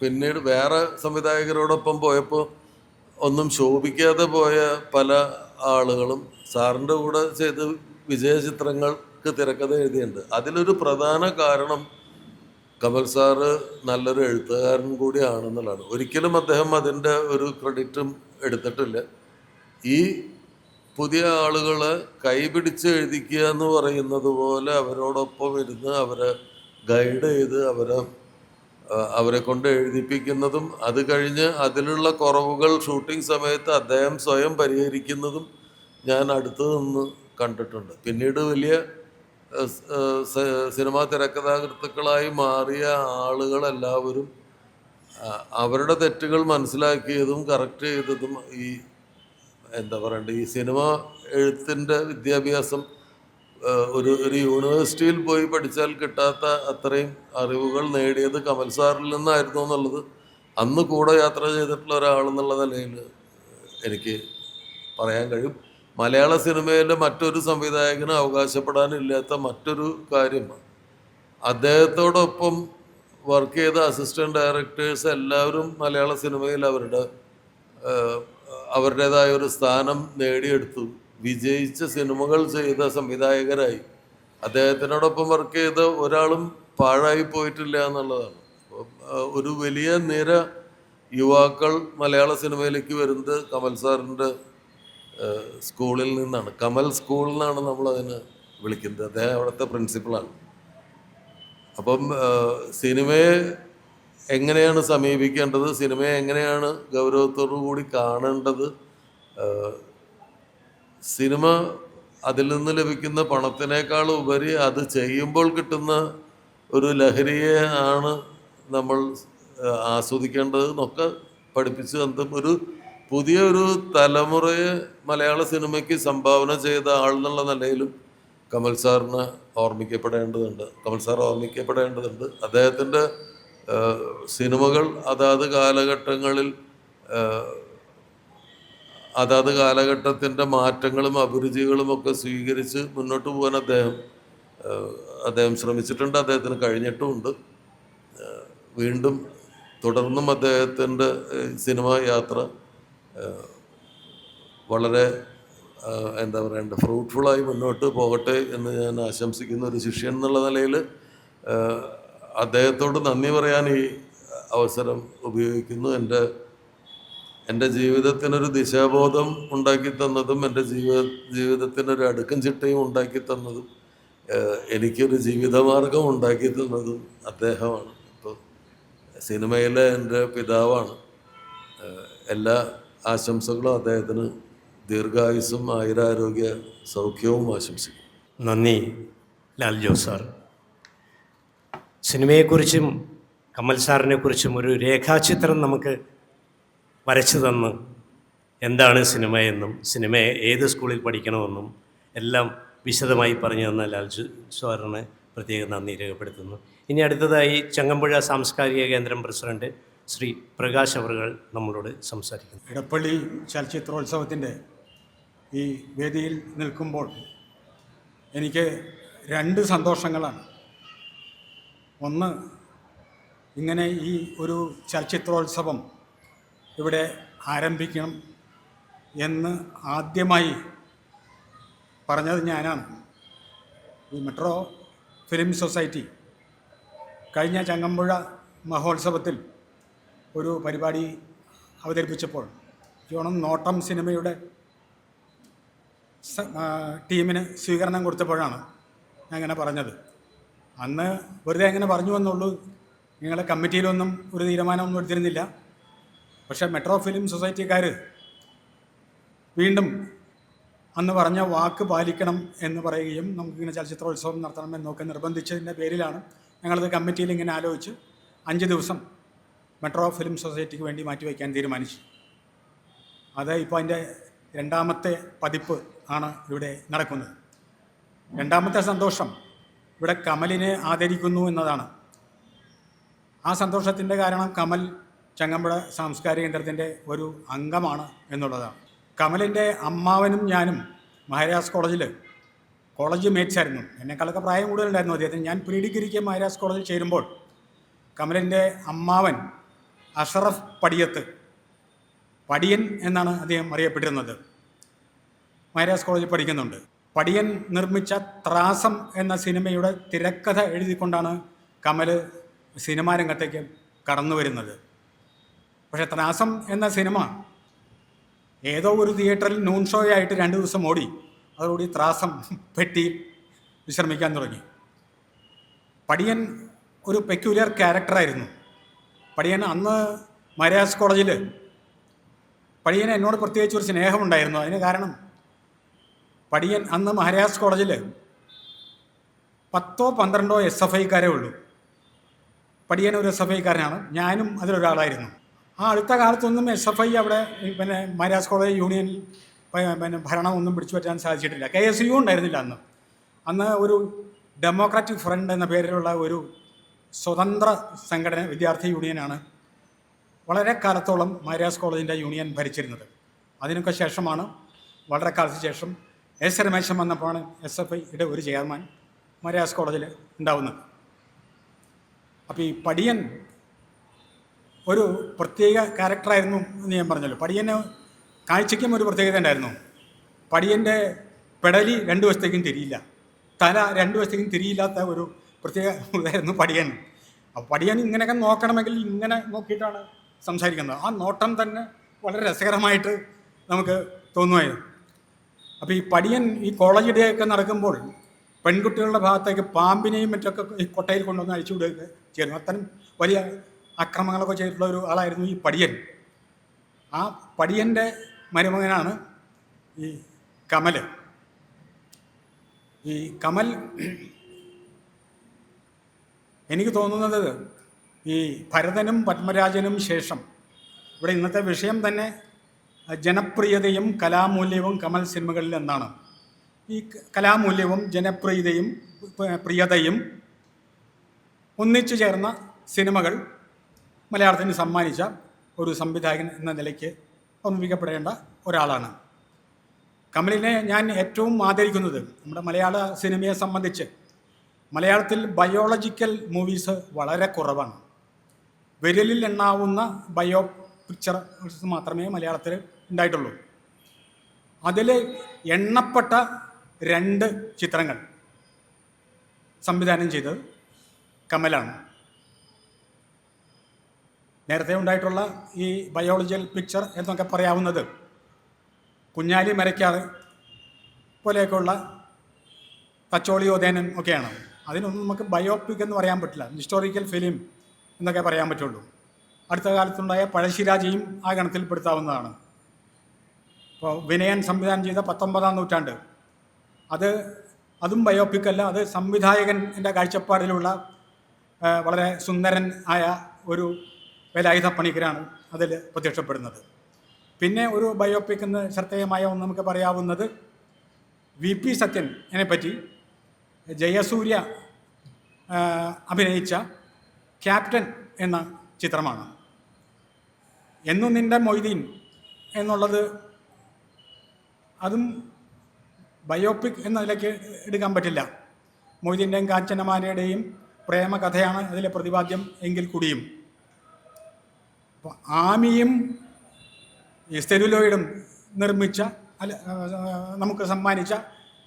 പിന്നീട് വേറെ സംവിധായകരോടൊപ്പം പോയപ്പോൾ ഒന്നും ശോഭിക്കാതെ പോയ പല ആളുകളും സാറിൻ്റെ കൂടെ ചെയ്ത് വിജയചിത്രങ്ങൾക്ക് തിരക്കഥ എഴുതിയിട്ടുണ്ട്. അതിലൊരു പ്രധാന കാരണം കമൽ സാറ് നല്ലൊരു എഴുത്തുകാരൻ കൂടിയാണെന്നുള്ളതാണ്. ഒരിക്കലും അദ്ദേഹം അതിൻ്റെ ഒരു ക്രെഡിറ്റും എടുത്തിട്ടില്ല. ഈ പുതിയ ആളുകളെ കൈപിടിച്ച് എഴുതിക്കുക എന്ന് പറയുന്നത് പോലെ അവരോടൊപ്പം ഇരുന്ന് അവരെ ഗൈഡ് ചെയ്ത് അവരെ കൊണ്ട് എഴുതിപ്പിക്കുന്നതും അത് കഴിഞ്ഞ് അതിലുള്ള കുറവുകൾ ഷൂട്ടിംഗ് സമയത്ത് അദ്ദേഹം സ്വയം പരിഹരിക്കുന്നതും ഞാൻ അടുത്ത് നിന്ന് കണ്ടിട്ടുണ്ട്. പിന്നീട് വലിയ സിനിമാ തിരക്കഥാകൃത്തുക്കളായി മാറിയ ആളുകളെല്ലാവരും അവരുടെ തെറ്റുകൾ മനസ്സിലാക്കിയതും കറക്റ്റ് ചെയ്തതും ഈ എന്താ പറയണ്ടത്, ഈ സിനിമ എഴുത്തിൻ്റെ വിദ്യാഭ്യാസം ഒരു യൂണിവേഴ്സിറ്റിയിൽ പോയി പഠിച്ചാൽ കിട്ടാത്ത അത്രയും അറിവുകൾ നേടിയത് കമൽ സാറിൽ നിന്നായിരുന്നു എന്നുള്ളത് അന്ന് കൂടെ യാത്ര ചെയ്തിട്ടുള്ള ഒരാളെന്നുള്ള നിലയിൽ എനിക്ക് പറയാൻ കഴിയും. മലയാള സിനിമയിലെ മറ്റൊരു സംവിധായകന് അവകാശപ്പെടാനില്ലാത്ത മറ്റൊരു കാര്യമാണ്, അദ്ദേഹത്തോടൊപ്പം വർക്ക് ചെയ്ത അസിസ്റ്റൻറ്റ് ഡയറക്ടേഴ്സ് എല്ലാവരും മലയാള സിനിമയിൽ അവരുടേതായ ഒരു സ്ഥാനം നേടിയെടുത്തു, വിജയിച്ച സിനിമകൾ ചെയ്ത സംവിധായകരായി. അദ്ദേഹത്തിനോടൊപ്പം വർക്ക് ചെയ്ത ഒരാളും പാഴായി പോയിട്ടില്ല എന്നുള്ളതാണ്. ഒരു വലിയ നിര യുവാക്കൾ മലയാള സിനിമയിലേക്ക് വരുന്നത് കമൽ സാറിൻ്റെ സ്കൂളിൽ നിന്നാണ്. കമൽ സ്കൂൾ എന്നാണ് നമ്മളതിന് വിളിക്കുന്നത്. അദ്ദേഹം അവിടുത്തെ പ്രിൻസിപ്പളാണ്. അപ്പം സിനിമയെ എങ്ങനെയാണ് സമീപിക്കേണ്ടത്, സിനിമയെ എങ്ങനെയാണ് ഗൗരവത്തോടു കൂടി കാണേണ്ടത്, സിനിമ അതിൽ നിന്ന് ലഭിക്കുന്ന പണത്തിനേക്കാൾ ഉപരി അത് ചെയ്യുമ്പോൾ കിട്ടുന്ന ഒരു ലഹരിയെ ആണ് നമ്മൾ ആസ്വദിക്കേണ്ടത് എന്നൊക്കെ പഠിപ്പിച്ചു തന്നും ഒരു പുതിയൊരു തലമുറയെ മലയാള സിനിമയ്ക്ക് സംഭാവന ചെയ്ത ആളെന്നുള്ള നിലയിലും കമൽ സാറിന് ഓർമ്മിക്കപ്പെടേണ്ടതുണ്ട്. അദ്ദേഹത്തിൻ്റെ സിനിമകൾ അതാത് കാലഘട്ടത്തിൻ്റെ മാറ്റങ്ങളും അഭിരുചികളും ഒക്കെ സ്വീകരിച്ച് മുന്നോട്ട് പോകാൻ അദ്ദേഹം ശ്രമിച്ചിട്ടുണ്ട്. അദ്ദേഹത്തിന് കഴിഞ്ഞിട്ടുമുണ്ട്. വീണ്ടും തുടർന്നും അദ്ദേഹത്തിൻ്റെ സിനിമാ യാത്ര വളരെ എന്താ പറയണ്ട ഫ്രൂട്ട്ഫുള്ളായി മുന്നോട്ട് പോകട്ടെ എന്ന് ഞാൻ ആശംസിക്കുന്ന ഒരു ശിഷ്യൻ എന്നുള്ള നിലയിൽ അദ്ദേഹത്തോട് നന്ദി പറയാൻ ഈ അവസരം ഉപയോഗിക്കുന്നു. എൻ്റെ ജീവിതത്തിനൊരു ദിശാബോധം ഉണ്ടാക്കി തന്നതും എൻ്റെ ജീവിതത്തിനൊരു അടുക്കും ചിട്ടയും ഉണ്ടാക്കി തന്നതും എനിക്കൊരു ജീവിതമാർഗം ഉണ്ടാക്കി തന്നതും അദ്ദേഹമാണ്. ഇപ്പോൾ സിനിമയിലെ എൻ്റെ പിതാവാണ്. എല്ലാ ആശംസകളും അദ്ദേഹത്തിന് ദീർഘായുസ്സും ആയുരാരോഗ്യ സൗഖ്യവും ആശംസിക്കും. നന്ദി ലാൽ ജോസ് സാർ. സിനിമയെക്കുറിച്ചും കമൽ സാറിനെക്കുറിച്ചും ഒരു രേഖാചിത്രം നമുക്ക് വരച്ചു തന്ന് എന്താണ് സിനിമയെന്നും സിനിമയെ ഏത് സ്കൂളിൽ പഠിക്കണമെന്നും എല്ലാം വിശദമായി പറഞ്ഞു തന്ന ലാൽ സാറിന് പ്രത്യേകം നന്ദി രേഖപ്പെടുത്തുന്നു. ഇനി അടുത്തതായി ചങ്ങമ്പുഴ സാംസ്കാരിക കേന്ദ്രം പ്രസിഡന്റ് ശ്രീ പ്രകാശ് അവറുകൾ നമ്മളോട് സംസാരിക്കുന്നു. ഇടപ്പള്ളി ചലച്ചിത്രോത്സവത്തിൻ്റെ ഈ വേദിയിൽ നിൽക്കുമ്പോൾ എനിക്ക് രണ്ട് സന്തോഷങ്ങളാണ്. ഒന്ന്, ഇങ്ങനെ ഈ ഒരു ചലച്ചിത്രോത്സവം ഇവിടെ ആരംഭിക്കണം എന്ന് ആദ്യമായി പറഞ്ഞത് ഞാനാണ്. ഈ മെട്രോ ഫിലിം സൊസൈറ്റി കഴിഞ്ഞ ചങ്ങമ്പുഴ മഹോത്സവത്തിൽ ഒരു പരിപാടി അവതരിപ്പിച്ചപ്പോൾ നോട്ടം സിനിമയുടെ ടീമിന് സ്വീകരണം കൊടുത്തപ്പോഴാണ് ഞാൻ അങ്ങനെ പറഞ്ഞത്. അന്ന് വെറുതെ അങ്ങനെ പറഞ്ഞു എന്നുള്ളൂ, നിങ്ങളെ കമ്മിറ്റിയിലൊന്നും ഒരു തീരുമാനമൊന്നും എടുത്തിരുന്നില്ല. പക്ഷേ മെട്രോ ഫിലിം സൊസൈറ്റിക്കാർ വീണ്ടും അന്ന് പറഞ്ഞ വാക്ക് പാലിക്കണം എന്ന് പറയുകയും നമുക്കിങ്ങനെ ചലച്ചിത്രോത്സവം നടത്തണമെന്നൊക്കെ നിർബന്ധിച്ചതിൻ്റെ പേരിലാണ് ഞങ്ങളത് കമ്മിറ്റിയിൽ ഇങ്ങനെ ആലോചിച്ച് 5 ദിവസം മെട്രോ ഫിലിം സൊസൈറ്റിക്ക് വേണ്ടി മാറ്റിവെക്കാൻ തീരുമാനിച്ചു. അത് ഇപ്പോൾ അതിൻ്റെ 2ാമത്തെ പതിപ്പ് ആണ് ഇവിടെ നടക്കുന്നത്. 2ാമത്തെ സന്തോഷം ഇവിടെ കമലിനെ ആദരിക്കുന്നു എന്നതാണ്. ആ സന്തോഷത്തിൻ്റെ കാരണം കമൽ ചങ്ങമ്പുഴ സാംസ്കാരിക കേന്ദ്രത്തിൻ്റെ ഒരു അംഗമാണ് എന്നുള്ളതാണ്. കമലിൻ്റെ അമ്മാവനും ഞാനും മഹാരാജാസ് കോളേജ് മേറ്റ്സ് ആയിരുന്നു. എന്നെക്കാളൊക്കെ പ്രായം കൂടുതലുണ്ടായിരുന്നു അദ്ദേഹത്തിന്. ഞാൻ പ്രീ ഡിഗ്രിക്ക് മഹാരാജാസ് കോളേജിൽ ചേരുമ്പോൾ കമലിൻ്റെ അമ്മാവൻ അഷറഫ് പടിയൻ എന്നാണ് അദ്ദേഹം അറിയപ്പെട്ടിരുന്നത്. മഹാരാജാസ് കോളേജിൽ പഠിക്കുന്നുണ്ട്. പടിയൻ നിർമ്മിച്ച ത്രാസം എന്ന സിനിമയുടെ തിരക്കഥ എഴുതിക്കൊണ്ടാണ് കമൽ സിനിമാ രംഗത്തേക്ക് കടന്നു വരുന്നത്. പക്ഷേ ത്രാസം എന്ന സിനിമ ഏതോ ഒരു തിയേറ്ററിൽ നൂൺ ഷോ ആയിട്ട് 2 ദിവസം ഓടി. അതോടുകൂടി ത്രാസം പെട്ടിയിൽ വിശ്രമിക്കാൻ തുടങ്ങി. പടിയൻ ഒരു പെക്യുലർ ക്യാരക്ടറായിരുന്നു. പടിയൻ അന്ന് മഹാരാജാസ് കോളേജിൽ പടിയന് എന്നോട് പ്രത്യേകിച്ച് ഒരു സ്നേഹമുണ്ടായിരുന്നു. അതിന് കാരണം പടിയൻ അന്ന് മഹാരാജാസ് കോളേജിൽ 10-12 SFIക്കാരേ ഉള്ളൂ. പടിയൻ ഒരു SFIക്കാരനാണ്, ഞാനും അതിലൊരാളായിരുന്നു. ആ അടുത്ത കാലത്തൊന്നും SFI അവിടെ മഹാരാജാസ് കോളേജ് യൂണിയനിൽ ഭരണമൊന്നും പിടിച്ചു പറ്റാൻ സാധിച്ചിട്ടില്ല. KSU ഉണ്ടായിരുന്നില്ല അന്ന് ഒരു ഡെമോക്രാറ്റിക് ഫ്രണ്ട് എന്ന പേരിലുള്ള ഒരു സ്വതന്ത്ര സംഘടന വിദ്യാർത്ഥി യൂണിയനാണ് വളരെ കാലത്തോളം മഹാരാജാസ് കോളേജിൻ്റെ യൂണിയൻ ഭരിച്ചിരുന്നത്. അതിനൊക്കെ ശേഷമാണ് വളരെ കാലത്തിന് ശേഷം S രമേശൻ വന്നപ്പോഴാണ് SFIയുടെ ഒരു ചെയർമാൻ മഹാരാജാസ് കോളേജിൽ ഉണ്ടാവുന്നത്. അപ്പോൾ ഈ പടിയൻ ഒരു പ്രത്യേക ക്യാരക്ടറായിരുന്നു എന്ന് ഞാൻ പറഞ്ഞല്ലോ. പടിയന് കാഴ്ചയ്ക്കും ഒരു പ്രത്യേകത ഉണ്ടായിരുന്നു. പടിയൻ്റെ പെടലി 2 വശത്തേക്കും തിരിയില്ല, തല 2 വശത്തേക്കും തിരിയില്ലാത്ത ഒരു പ്രത്യേക ഇതായിരുന്നു പടിയൻ. അപ്പോൾ പടിയൻ ഇങ്ങനെയൊക്കെ നോക്കണമെങ്കിൽ ഇങ്ങനെ നോക്കിയിട്ടാണ് സംസാരിക്കുന്നത്. ആ നോട്ടം തന്നെ വളരെ രസകരമായിട്ട് നമുക്ക് തോന്നുമായിരുന്നു. അപ്പോൾ ഈ പടിയൻ ഈ കോളേജ് ഡേ ഒക്കെ നടക്കുമ്പോൾ പെൺകുട്ടികളുടെ ഭാഗത്തേക്ക് പാമ്പിനെയും മറ്റൊക്കെ ഈ കൊട്ടയിൽ കൊണ്ടുവന്ന് അഴിച്ചു വിടുകയൊക്കെ ചെയ്യുന്നു. അത്തരം വലിയ അക്രമങ്ങളൊക്കെ ചെയ്തിട്ടുള്ള ഒരു ആളായിരുന്നു ഈ പടിയൻ. ആ പടിയൻ്റെ മരുമകനാണ് ഈ കമൽ. ഈ കമൽ എനിക്ക് തോന്നുന്നത് ഈ ഭരതനും പത്മരാജനും ശേഷം ഇവിടെ ഇന്നത്തെ വിഷയം തന്നെ ജനപ്രിയതയും കലാമൂല്യവും കമൽ സിനിമകളിൽ എന്നാണ്. ഈ കലാമൂല്യവും പ്രിയതയും ഒന്നിച്ചു ചേർന്ന സിനിമകൾ മലയാളത്തിന് സമ്മാനിച്ച ഒരു സംവിധായകൻ എന്ന നിലയ്ക്ക് ഓർമ്മിക്കപ്പെടേണ്ട ഒരാളാണ്. കമലിനെ ഞാൻ ഏറ്റവും ആദരിക്കുന്നത് നമ്മുടെ മലയാള സിനിമയെ സംബന്ധിച്ച് മലയാളത്തിൽ ബയോളജിക്കൽ മൂവീസ് വളരെ കുറവാണ്. വിരലിൽ എണ്ണാവുന്ന ബയോ പിക്ചർസ് മാത്രമേ മലയാളത്തിൽ ഉണ്ടായിട്ടുള്ളൂ. അതിൽ എണ്ണപ്പെട്ട 2 ചിത്രങ്ങൾ സംവിധാനം ചെയ്തത് കമലാണ്. നേരത്തെ ഉണ്ടായിട്ടുള്ള ഈ ബയോളജിക്കൽ പിക്ചർ എന്നൊക്കെ പറയാവുന്നത് കുഞ്ഞാലി മരയ്ക്കാറ് പോലെയൊക്കെയുള്ള തച്ചോളിയോദേനൻ ഒക്കെയാണ്. അതിനൊന്നും നമുക്ക് ബയോപിക് എന്ന് പറയാൻ പറ്റില്ല, ഹിസ്റ്റോറിക്കൽ ഫിലിം എന്നൊക്കെ പറയാൻ പറ്റുള്ളൂ. അടുത്ത കാലത്തുണ്ടായ പഴശ്ശിരാജയും ആ ഗണത്തിൽപ്പെടുത്താവുന്നതാണ്. ഇപ്പോൾ വിനയൻ സംവിധാനം ചെയ്ത 19-ാം നൂറ്റാണ്ട് അതും ബയോപിക് അല്ല, അത് സംവിധായകൻ്റെ കാഴ്ചപ്പാടിലുള്ള വളരെ സുന്ദരൻ ആയ ഒരു വേലായുധ പണിക്കരാണ് അതിൽ പ്രത്യക്ഷപ്പെടുന്നത്. പിന്നെ ഒരു ബയോപിക് എന്ന് ശ്രദ്ധേയമായ ഒന്ന് നമുക്ക് പറയാവുന്നത് VP സത്യനെ പറ്റി ജയസൂര്യ അഭിനയിച്ച ക്യാപ്റ്റൻ എന്ന ചിത്രമാണ്. എന്നും നിൻ്റെ മൊയ്തീൻ എന്നുള്ളത് അതും ബയോപിക് എന്നതിലേക്ക് എടുക്കാൻ പറ്റില്ല. മൊയ്തീൻ്റെയും കാഞ്ചനമാലയുടെയും പ്രേമകഥയാണ് അതിലെ പ്രതിപാദ്യം എങ്കിൽ കൂടിയും. അപ്പോൾ ആമിയും സെലുലോയിഡും നിർമ്മിച്ച നമുക്ക് സമ്മാനിച്ച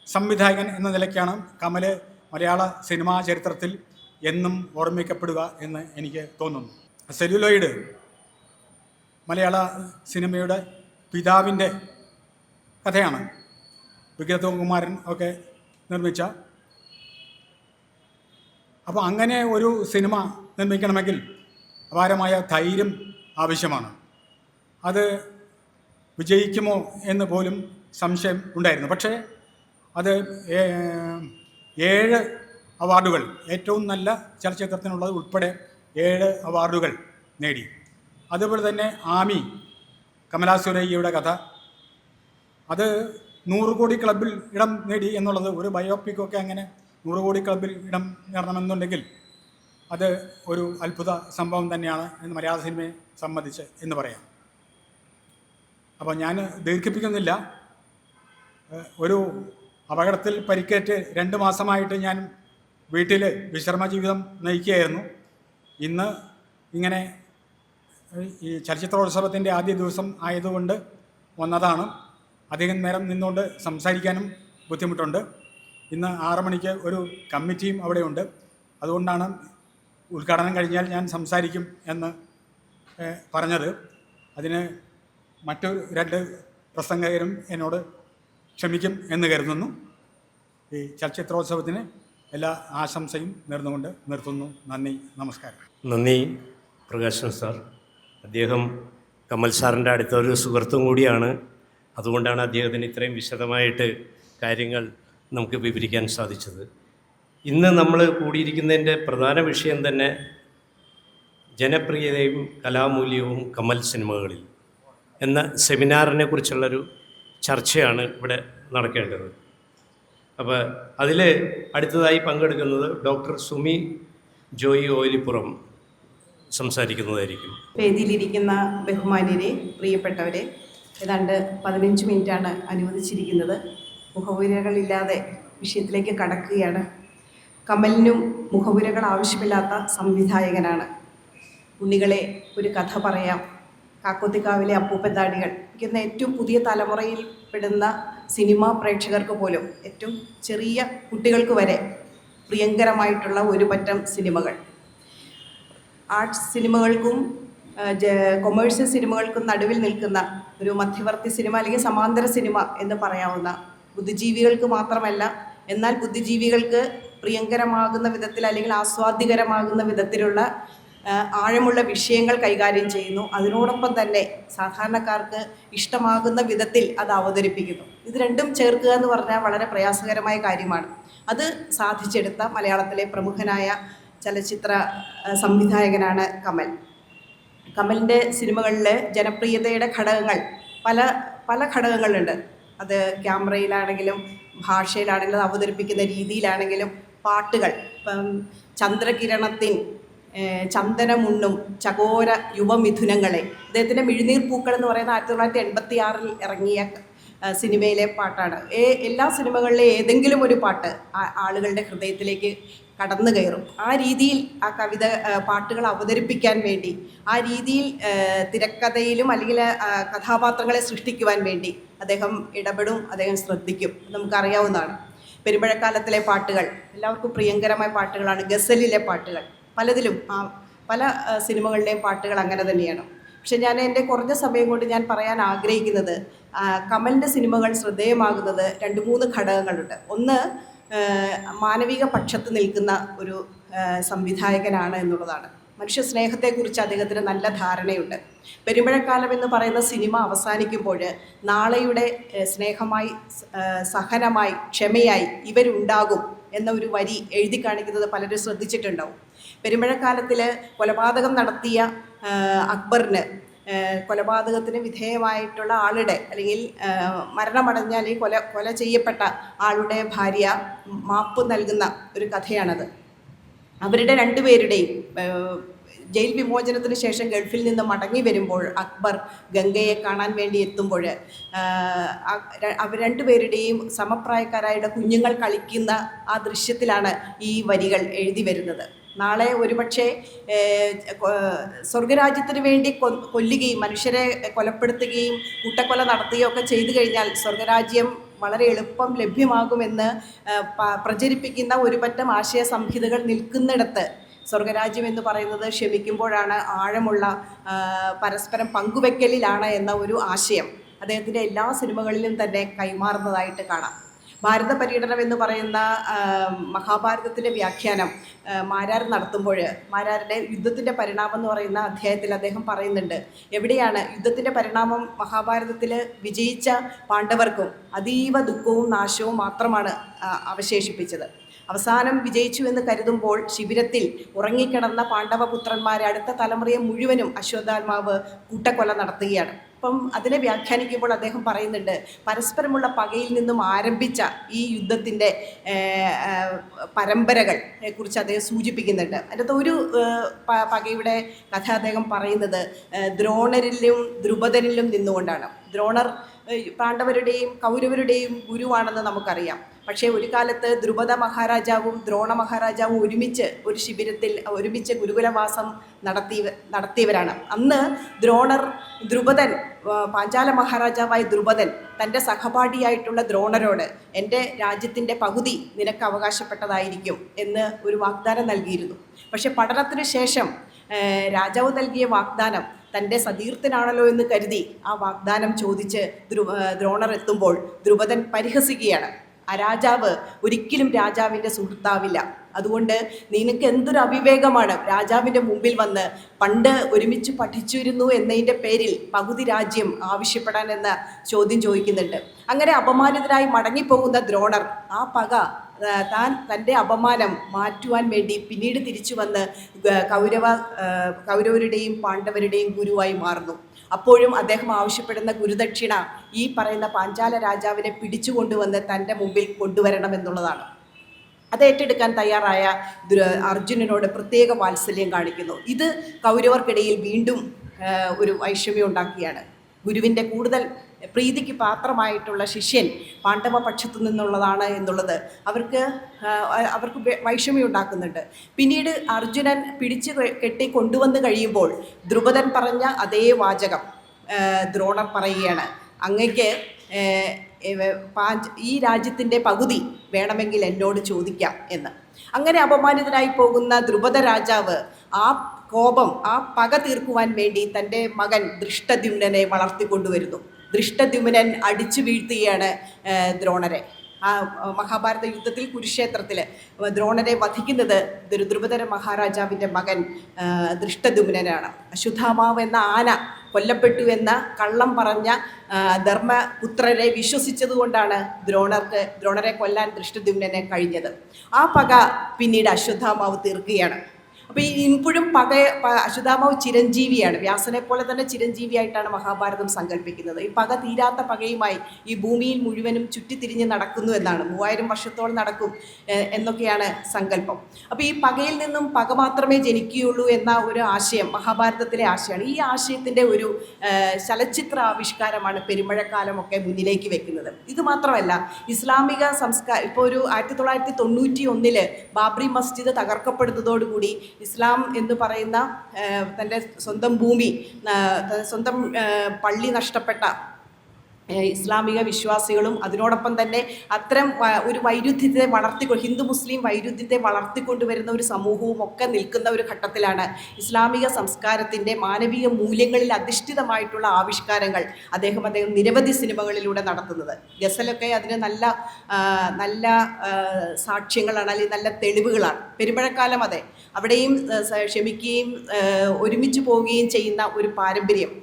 സംവിധായകൻ എന്ന നിലയ്ക്കാണ് കമൽ മലയാള സിനിമാ ചരിത്രത്തിൽ എന്നും ഓർമ്മിക്കപ്പെടുക എന്ന് എനിക്ക് തോന്നുന്നു. സെലുലോയിഡ് മലയാള സിനിമയുടെ പിതാവിൻ്റെ കഥയാണ്. വിഗ്രതകുമാരൻ ഒക്കെ നിർമ്മിച്ച. അപ്പോൾ അങ്ങനെ ഒരു സിനിമ നിർമ്മിക്കണമെങ്കിൽ അപാരമായ ധൈര്യം ആവശ്യമാണ്. അത് വിജയിക്കുമോ എന്ന് പോലും സംശയം ഉണ്ടായിരുന്നു. പക്ഷേ അത് 7 അവാർഡുകൾ, ഏറ്റവും നല്ല ചലച്ചിത്രത്തിനുള്ളത് ഉൾപ്പെടെ 7 അവാർഡുകൾ നേടി. അതുപോലെ തന്നെ ആമി, കമലാസുരയ്യയുടെ കഥ, അത് 100 കോടി ക്ലബിൽ ഇടം നേടി എന്നുള്ളത്, ഒരു ബയോപിക്കൊക്കെ അങ്ങനെ 100 കോടി ക്ലബിൽ ഇടം നേടണമെന്നുണ്ടെങ്കിൽ അത് ഒരു അത്ഭുത സംഭവം തന്നെയാണ് എന്ന് മലയാള സിനിമയെ സംബന്ധിച്ച് എന്ന് പറയാം. അപ്പോൾ ഞാൻ ദീർഘിപ്പിക്കുന്നില്ല. ഒരു അപകടത്തിൽ പരിക്കേറ്റ് 2 മാസമായിട്ട് ഞാൻ വീട്ടിൽ വിശ്രമ ജീവിതം നയിക്കുകയായിരുന്നു. ഇന്ന് ഇങ്ങനെ ഈ ചലച്ചിത്രോത്സവത്തിൻ്റെ ആദ്യ ദിവസം ആയതുകൊണ്ട് വന്നതാണ്. അധികം നേരം നിന്നുകൊണ്ട് സംസാരിക്കാനും ബുദ്ധിമുട്ടുണ്ട്. ഇന്ന് 6 മണിക്ക് ഒരു കമ്മിറ്റിയും അവിടെയുണ്ട്. അതുകൊണ്ടാണ് ഉദ്ഘാടനം കഴിഞ്ഞാൽ ഞാൻ സംസാരിക്കും എന്ന് പറഞ്ഞത്. അതിന് മറ്റു 2 പ്രസംഗകരും എന്നോട് ക്ഷമിക്കും എന്ന് കരുതുന്നു. ഈ ചലച്ചിത്രോത്സവത്തിന് എല്ലാ ആശംസയും നേർന്നുകൊണ്ട് നിർത്തുന്നു. നന്ദി, നമസ്കാരം. നന്ദി പ്രകാശൻ സാർ. അദ്ദേഹം കമൽ സാറിൻ്റെ അടുത്തൊരു സുഹൃത്തും കൂടിയാണ്. അതുകൊണ്ടാണ് അദ്ദേഹത്തിന് ഇത്രയും വിശദമായിട്ട് കാര്യങ്ങൾ നമുക്ക് വിവരിക്കാൻ സാധിച്ചത്. ഇന്ന് നമ്മൾ കൂടിയിരിക്കുന്നതിൻ്റെ പ്രധാന വിഷയം തന്നെ ജനപ്രിയതയും കലാമൂല്യവും കമൽ സിനിമകളിൽ എന്ന സെമിനാറിനെ കുറിച്ചുള്ളൊരു ചർച്ചയാണ് ഇവിടെ നടക്കേണ്ടത്. അപ്പോൾ അതിൽ അടുത്തതായി പങ്കെടുക്കുന്നത് ഡോക്ടർ സുമി ജോയി ഓയിലിപ്പുറം സംസാരിക്കുന്നതായിരിക്കും. വേദിയിലിരിക്കുന്ന ബഹുമാന്യരെ, പ്രിയപ്പെട്ടവരെ, ഏതാണ്ട് 15 മിനിറ്റാണ് അനുവദിച്ചിരിക്കുന്നത്. മുഖവുരകളില്ലാതെ വിഷയത്തിലേക്ക് കടക്കുകയാണ്. കമലിനും മുഖവുരകൾ ആവശ്യമില്ലാത്ത സംവിധായകനാണ്. ഉണ്ണികളെ ഒരു കഥ പറയാം. കാക്കോത്തിക്കാവിലെ അപ്പൂപ്പത്താടികൾ ഇരിക്കുന്ന ഏറ്റവും പുതിയ തലമുറയിൽ പെടുന്ന സിനിമാ പ്രേക്ഷകർക്ക് പോലും, ഏറ്റവും ചെറിയ കുട്ടികൾക്ക് വരെ പ്രിയങ്കരമായിട്ടുള്ള ഒരു പറ്റം സിനിമകൾ. ആർട്സ് സിനിമകൾക്കും കൊമേഴ്സ്യൽ സിനിമകൾക്കും നടുവിൽ നിൽക്കുന്ന ഒരു മധ്യവർത്തി സിനിമ അല്ലെങ്കിൽ സമാന്തര സിനിമ എന്ന് പറയാവുന്ന, ബുദ്ധിജീവികൾക്ക് മാത്രമല്ല എന്നാൽ ബുദ്ധിജീവികൾക്ക് പ്രിയങ്കരമാകുന്ന വിധത്തിൽ അല്ലെങ്കിൽ ആസ്വാദ്യകരമാകുന്ന വിധത്തിലുള്ള ആഴമുള്ള വിഷയങ്ങൾ കൈകാര്യം ചെയ്യുന്നു. അതിനോടൊപ്പം തന്നെ സാധാരണക്കാർക്ക് ഇഷ്ടമാകുന്ന വിധത്തിൽ അത് അവതരിപ്പിക്കുന്നു. ഇത് രണ്ടും ചേർക്കുക എന്ന് പറഞ്ഞാൽ വളരെ പ്രയാസകരമായ കാര്യമാണ്. അത് സാധിച്ചെടുത്ത മലയാളത്തിലെ പ്രമുഖനായ ചലച്ചിത്ര സംവിധായകനാണ് കമൽ. കമലിൻ്റെ സിനിമകളിൽ ജനപ്രിയതയുടെ ഘടകങ്ങൾ പല ഘടകങ്ങളുണ്ട്. അത് ക്യാമറയിലാണെങ്കിലും ഭാഷയിലാണെങ്കിലും അത് അവതരിപ്പിക്കുന്ന രീതിയിലാണെങ്കിലും പാട്ടുകൾ, ഇപ്പം ചന്ദ്രകിരണത്തിൻ ചന്ദനമുണ്ണും ചകോര യുവമിഥുനങ്ങളെ, അദ്ദേഹത്തിൻ്റെ മിഴുനീർ പൂക്കൾ എന്ന് പറയുന്ന 1986 ഇറങ്ങിയ സിനിമയിലെ പാട്ടാണ്. എല്ലാ സിനിമകളിലെ ഏതെങ്കിലും ഒരു പാട്ട് ആളുകളുടെ ഹൃദയത്തിലേക്ക് കടന്നു കയറും. ആ രീതിയിൽ ആ പാട്ടുകൾ അവതരിപ്പിക്കാൻ വേണ്ടി, ആ രീതിയിൽ തിരക്കഥയിലും അല്ലെങ്കിൽ കഥാപാത്രങ്ങളെ സൃഷ്ടിക്കുവാൻ വേണ്ടി അദ്ദേഹം ഇടപെടും, അദ്ദേഹം ശ്രദ്ധിക്കും. നമുക്കറിയാവുന്നതാണ്. പെരുമ്പഴക്കാലത്തിലെ പാട്ടുകൾ എല്ലാവർക്കും പ്രിയങ്കരമായ പാട്ടുകളാണ്. ഗസലിലെ പാട്ടുകൾ പലതിലും പല സിനിമകളിലെയും പാട്ടുകൾ അങ്ങനെ തന്നെയാണ്. പക്ഷെ ഞാൻ എൻ്റെ കുറഞ്ഞ സമയം കൊണ്ട് ഞാൻ പറയാൻ ആഗ്രഹിക്കുന്നത്, കമലിൻ്റെ സിനിമകൾ ശ്രദ്ധേയമാകുന്നത് 2-3 ഘടകങ്ങളുണ്ട്. ഒന്ന്, മാനവിക പക്ഷത്ത് നിൽക്കുന്ന ഒരു സംവിധായകനാണ് എന്നുള്ളതാണ്. മനുഷ്യ സ്നേഹത്തെക്കുറിച്ച് അദ്ദേഹത്തിന് നല്ല ധാരണയുണ്ട്. പെരുമ്പഴക്കാലം എന്ന് പറയുന്ന സിനിമ അവസാനിക്കുമ്പോൾ നാളെയുടെ സ്നേഹമായി, സഹനമായി, ക്ഷമയായി ഇവരുണ്ടാകും എന്ന ഒരു വരി എഴുതി കാണിക്കുന്നത് പലരും ശ്രദ്ധിച്ചിട്ടുണ്ടാവും. പെരുമ്പഴക്കാലത്തിൽ കൊലപാതകം നടത്തിയ അക്ബറിന്, കൊലപാതകത്തിന് വിധേയമായിട്ടുള്ള ആളുടെ അല്ലെങ്കിൽ മരണമടഞ്ഞ അല്ലെങ്കിൽ കൊല ചെയ്യപ്പെട്ട ആളുടെ ഭാര്യ മാപ്പ് നൽകുന്ന ഒരു കഥയാണത്. അവരുടെ 2 പേരുടെയും ജയിൽ വിമോചനത്തിന് ശേഷം ഗൾഫിൽ നിന്ന് മടങ്ങി വരുമ്പോൾ അക്ബർ ഗംഗയെ കാണാൻ വേണ്ടി എത്തുമ്പോൾ അവർ 2 പേരുടെയും സമപ്രായക്കാരായ കുഞ്ഞുങ്ങൾ കളിക്കുന്ന ആ ദൃശ്യത്തിലാണ് ഈ വരികൾ എഴുതി വരുന്നത്. നാളെ ഒരുപക്ഷെ സ്വർഗരാജ്യത്തിന് വേണ്ടി കൊല്ലുകയും മനുഷ്യരെ കൊലപ്പെടുത്തുകയും കൂട്ടക്കൊല നടത്തുകയും ഒക്കെ ചെയ്തു കഴിഞ്ഞാൽ സ്വർഗരാജ്യം വളരെ എളുപ്പം ലഭ്യമാകുമെന്ന് പ്രചരിപ്പിക്കുന്ന ഒരു പറ്റം ആശയ സംഹിതകൾ നിൽക്കുന്നിടത്ത് സ്വർഗരാജ്യം എന്ന് പറയുന്നത് ക്ഷമിക്കുമ്പോഴാണ്, ആഴമുള്ള പരസ്പരം പങ്കുവെക്കലിലാണ് എന്ന ഒരു ആശയം അദ്ദേഹത്തിൻ്റെ എല്ലാ സിനിമകളിലും തന്നെ കൈമാറുന്നതായിട്ട് കാണാം. ഭാരത പര്യടനം എന്ന് പറയുന്ന മഹാഭാരതത്തിൻ്റെ വ്യാഖ്യാനം മാരാർ നടത്തുമ്പോൾ, മാരാരുടെ യുദ്ധത്തിൻ്റെ പരിണാമം എന്ന് പറയുന്ന അധ്യായത്തിൽ അദ്ദേഹം പറയുന്നുണ്ട്, എവിടെയാണ് യുദ്ധത്തിൻ്റെ പരിണാമം മഹാഭാരതത്തിൽ വിജയിച്ച പാണ്ഡവർക്കും അതീവ ദുഃഖവും നാശവും മാത്രമാണ് അവശേഷിപ്പിച്ചത്. അവസാനം വിജയിച്ചു എന്ന് കരുതുമ്പോൾ ശിബിരത്തിൽ ഉറങ്ങിക്കിടന്ന പാണ്ഡവപുത്രന്മാരെ അടുത്ത തലമുറയെ മുഴുവനും അശ്വത്ഥാത്മാവ് കൂട്ടക്കൊല നടത്തുകയാണ്. അപ്പം അതിനെ വ്യാഖ്യാനിക്കുമ്പോൾ അദ്ദേഹം പറയുന്നുണ്ട്, പരസ്പരമുള്ള പകയിൽ നിന്നും ആരംഭിച്ച ഈ യുദ്ധത്തിൻ്റെ പരമ്പരകളെ കുറിച്ച് അദ്ദേഹം സൂചിപ്പിക്കുന്നുണ്ട്. അതിനകത്ത് ഒരു പകയുടെ കഥ അദ്ദേഹം പറയുന്നത് ദ്രോണരിലും ദ്രുപദനിലും നിന്നുകൊണ്ടാണ്. ദ്രോണർ പാണ്ഡവരുടെയും കൗരവരുടെയും ഗുരുവാണെന്ന് നമുക്കറിയാം. പക്ഷേ ഒരു കാലത്ത് ദ്രുപദ മഹാരാജാവും ദ്രോണ മഹാരാജാവും ഒരുമിച്ച് ഒരു ശിബിരത്തിൽ ഒരുമിച്ച് ഗുരുകുലവാസം നടത്തിയവരാണ്. അന്ന് ദ്രുപദൻ പാഞ്ചാല മഹാരാജാവായ ദ്രുപദൻ തൻ്റെ സഹപാഠിയായിട്ടുള്ള ദ്രോണരോട് എൻ്റെ രാജ്യത്തിൻ്റെ പകുതി നിനക്ക് അവകാശപ്പെട്ടതായിരിക്കും എന്ന് ഒരു വാഗ്ദാനം നൽകിയിരുന്നു. പക്ഷെ പഠനത്തിന് ശേഷം രാജാവ് നൽകിയ വാഗ്ദാനം തൻ്റെ സതീർത്ഥനാണല്ലോ എന്ന് കരുതി ആ വാഗ്ദാനം ചോദിച്ച് ദ്രോണർ എത്തുമ്പോൾ ദ്രുപദൻ പരിഹസിക്കുകയാണ്. ആ രാജാവ് ഒരിക്കലും രാജാവിൻ്റെ സുഹൃത്താവില്ല. അതുകൊണ്ട് നിനക്ക് എന്തൊരു അവിവേകമാണ് രാജാവിൻ്റെ മുമ്പിൽ വന്ന് പണ്ട് ഒരുമിച്ച് പഠിച്ചിരുന്നു എന്നതിൻ്റെ പേരിൽ പകുതി രാജ്യം ആവശ്യപ്പെടാൻ എന്ന ചോദ്യം ചോദിക്കുന്നുണ്ട്. അങ്ങനെ അപമാനിതരായി മടങ്ങിപ്പോകുന്ന ദ്രോണർ ആ പക തൻ്റെ അപമാനം മാറ്റുവാൻ വേണ്ടി പിന്നീട് തിരിച്ചു വന്ന് കൗരവരുടെയും പാണ്ഡവരുടെയും ഗുരുവായി മാറുന്നു. അപ്പോഴും അദ്ദേഹം ആവശ്യപ്പെടുന്ന ഗുരുദക്ഷിണ ഈ പറയുന്ന പാഞ്ചാല രാജാവിനെ പിടിച്ചുകൊണ്ടുവന്ന് തൻ്റെ മുമ്പിൽ കൊണ്ടുവരണമെന്നുള്ളതാണ്. അത് ഏറ്റെടുക്കാൻ തയ്യാറായ അർജുനനോട് പ്രത്യേക വാത്സല്യം കാണിക്കുന്നു. ഇത് കൗരവർക്കിടയിൽ വീണ്ടും ഒരു വൈഷമ്യം ഉണ്ടാക്കിയാണ്. ഗുരുവിൻ്റെ കൂടുതൽ പ്രീതിക്ക് പാത്രമായിട്ടുള്ള ശിഷ്യൻ പാണ്ഡവ പക്ഷത്തു നിന്നുള്ളതാണ് എന്നുള്ളത് അവർക്ക് വൈഷമ്യം ഉണ്ടാക്കുന്നുണ്ട്. പിന്നീട് അർജുനൻ പിടിച്ചു കെട്ടി കൊണ്ടുവന്ന് കഴിയുമ്പോൾ ദ്രുപദൻ പറഞ്ഞ അതേ വാചകം ദ്രോണർ പറയുകയാണ്, അങ്ങയ്ക്ക് ഈ രാജ്യത്തിൻ്റെ പകുതി വേണമെങ്കിൽ എന്നോട് ചോദിക്കാം എന്ന്. അങ്ങനെ അപമാനിതനായി പോകുന്ന ദ്രുപദ രാജാവ് ആ കോപം ആ പക തീർക്കുവാൻ വേണ്ടി തൻ്റെ മകൻ ദൃഷ്ടദ്യുമ്നനെ വളർത്തിക്കൊണ്ടുവരുന്നു. ദൃഷ്ടദ്യുമ്നൻ അടിച്ചു വീഴ്ത്തുകയാണ് ദ്രോണരെ. ആ മഹാഭാരത യുദ്ധത്തിൽ കുരുക്ഷേത്രത്തിൽ ദ്രോണരെ വധിക്കുന്നത് ദ്രുപദ മഹാരാജാവിൻ്റെ മകൻ ദൃഷ്ടദ്യുമ്നനാണ്. അശ്വത്ഥാമാവ് എന്ന ആന കൊല്ലപ്പെട്ടു എന്ന കള്ളം പറഞ്ഞ ധർമ്മപുത്രരെ വിശ്വസിച്ചതുകൊണ്ടാണ് ദ്രോണരെ കൊല്ലാൻ ദൃഷ്ടദ്യുമ്നനെ കഴിഞ്ഞത്. ആ പക പിന്നീട് അശ്വത്ഥാമാവ് തീർക്കുകയാണ്. അപ്പോൾ ഇപ്പോഴും അശ്വത്ഥാമാവ് ചിരഞ്ജീവിയാണ്. വ്യാസനെ പോലെ തന്നെ ചിരഞ്ജീവിയായിട്ടാണ് മഹാഭാരതം സങ്കല്പിക്കുന്നത്. ഈ പക തീരാത്ത പകയുമായി ഈ ഭൂമിയിൽ മുഴുവനും ചുറ്റിത്തിരിഞ്ഞ് നടക്കുന്നു എന്നാണ്. 3000 വർഷത്തോളം നടക്കും എന്നൊക്കെയാണ് സങ്കല്പം. അപ്പോൾ ഈ പകയിൽ നിന്നും പക മാത്രമേ ജനിക്കുകയുള്ളൂ എന്ന ഒരു ആശയം മഹാഭാരതത്തിലെ ആശയമാണ്. ഈ ആശയത്തിൻ്റെ ഒരു ചലച്ചിത്ര ആവിഷ്കാരമാണ് പെരുമഴക്കാലമൊക്കെ മുന്നിലേക്ക് വെക്കുന്നത്. ഇത് മാത്രമല്ല, ഇസ്ലാമിക സംസ്കാരം ഇപ്പോൾ ഒരു 1991 ബാബ്രി മസ്ജിദ് തകർക്കപ്പെടുന്നതോടുകൂടി ഇസ്ലാം എന്ന് പറയുന്ന തൻ്റെ സ്വന്തം ഭൂമി, സ്വന്തം പള്ളി നഷ്ടപ്പെട്ട ഇസ്ലാമിക വിശ്വാസികളും അതിനോടൊപ്പം തന്നെ അത്തരം ഒരു വൈരുദ്ധ്യത്തെ ഹിന്ദു മുസ്ലിം വൈരുദ്ധ്യത്തെ വളർത്തിക്കൊണ്ടുവരുന്ന ഒരു സമൂഹവും ഒക്കെ നിൽക്കുന്ന ഒരു ഘട്ടത്തിലാണ് ഇസ്ലാമിക സംസ്കാരത്തിൻ്റെ മാനവിക മൂല്യങ്ങളിൽ അധിഷ്ഠിതമായിട്ടുള്ള ആവിഷ്കാരങ്ങൾ അദ്ദേഹം നിരവധി സിനിമകളിലൂടെ നടത്തുന്നത്. ഗസലൊക്കെ അതിന് നല്ല സാക്ഷ്യങ്ങളാണ്, അല്ലെങ്കിൽ നല്ല തെളിവുകളാണ്. പെരുമഴക്കാലം അതെ, അവിടെയും ക്ഷമിക്കുകയും ഒരുമിച്ച് പോവുകയും ചെയ്യുന്ന ഒരു പാരമ്പര്യം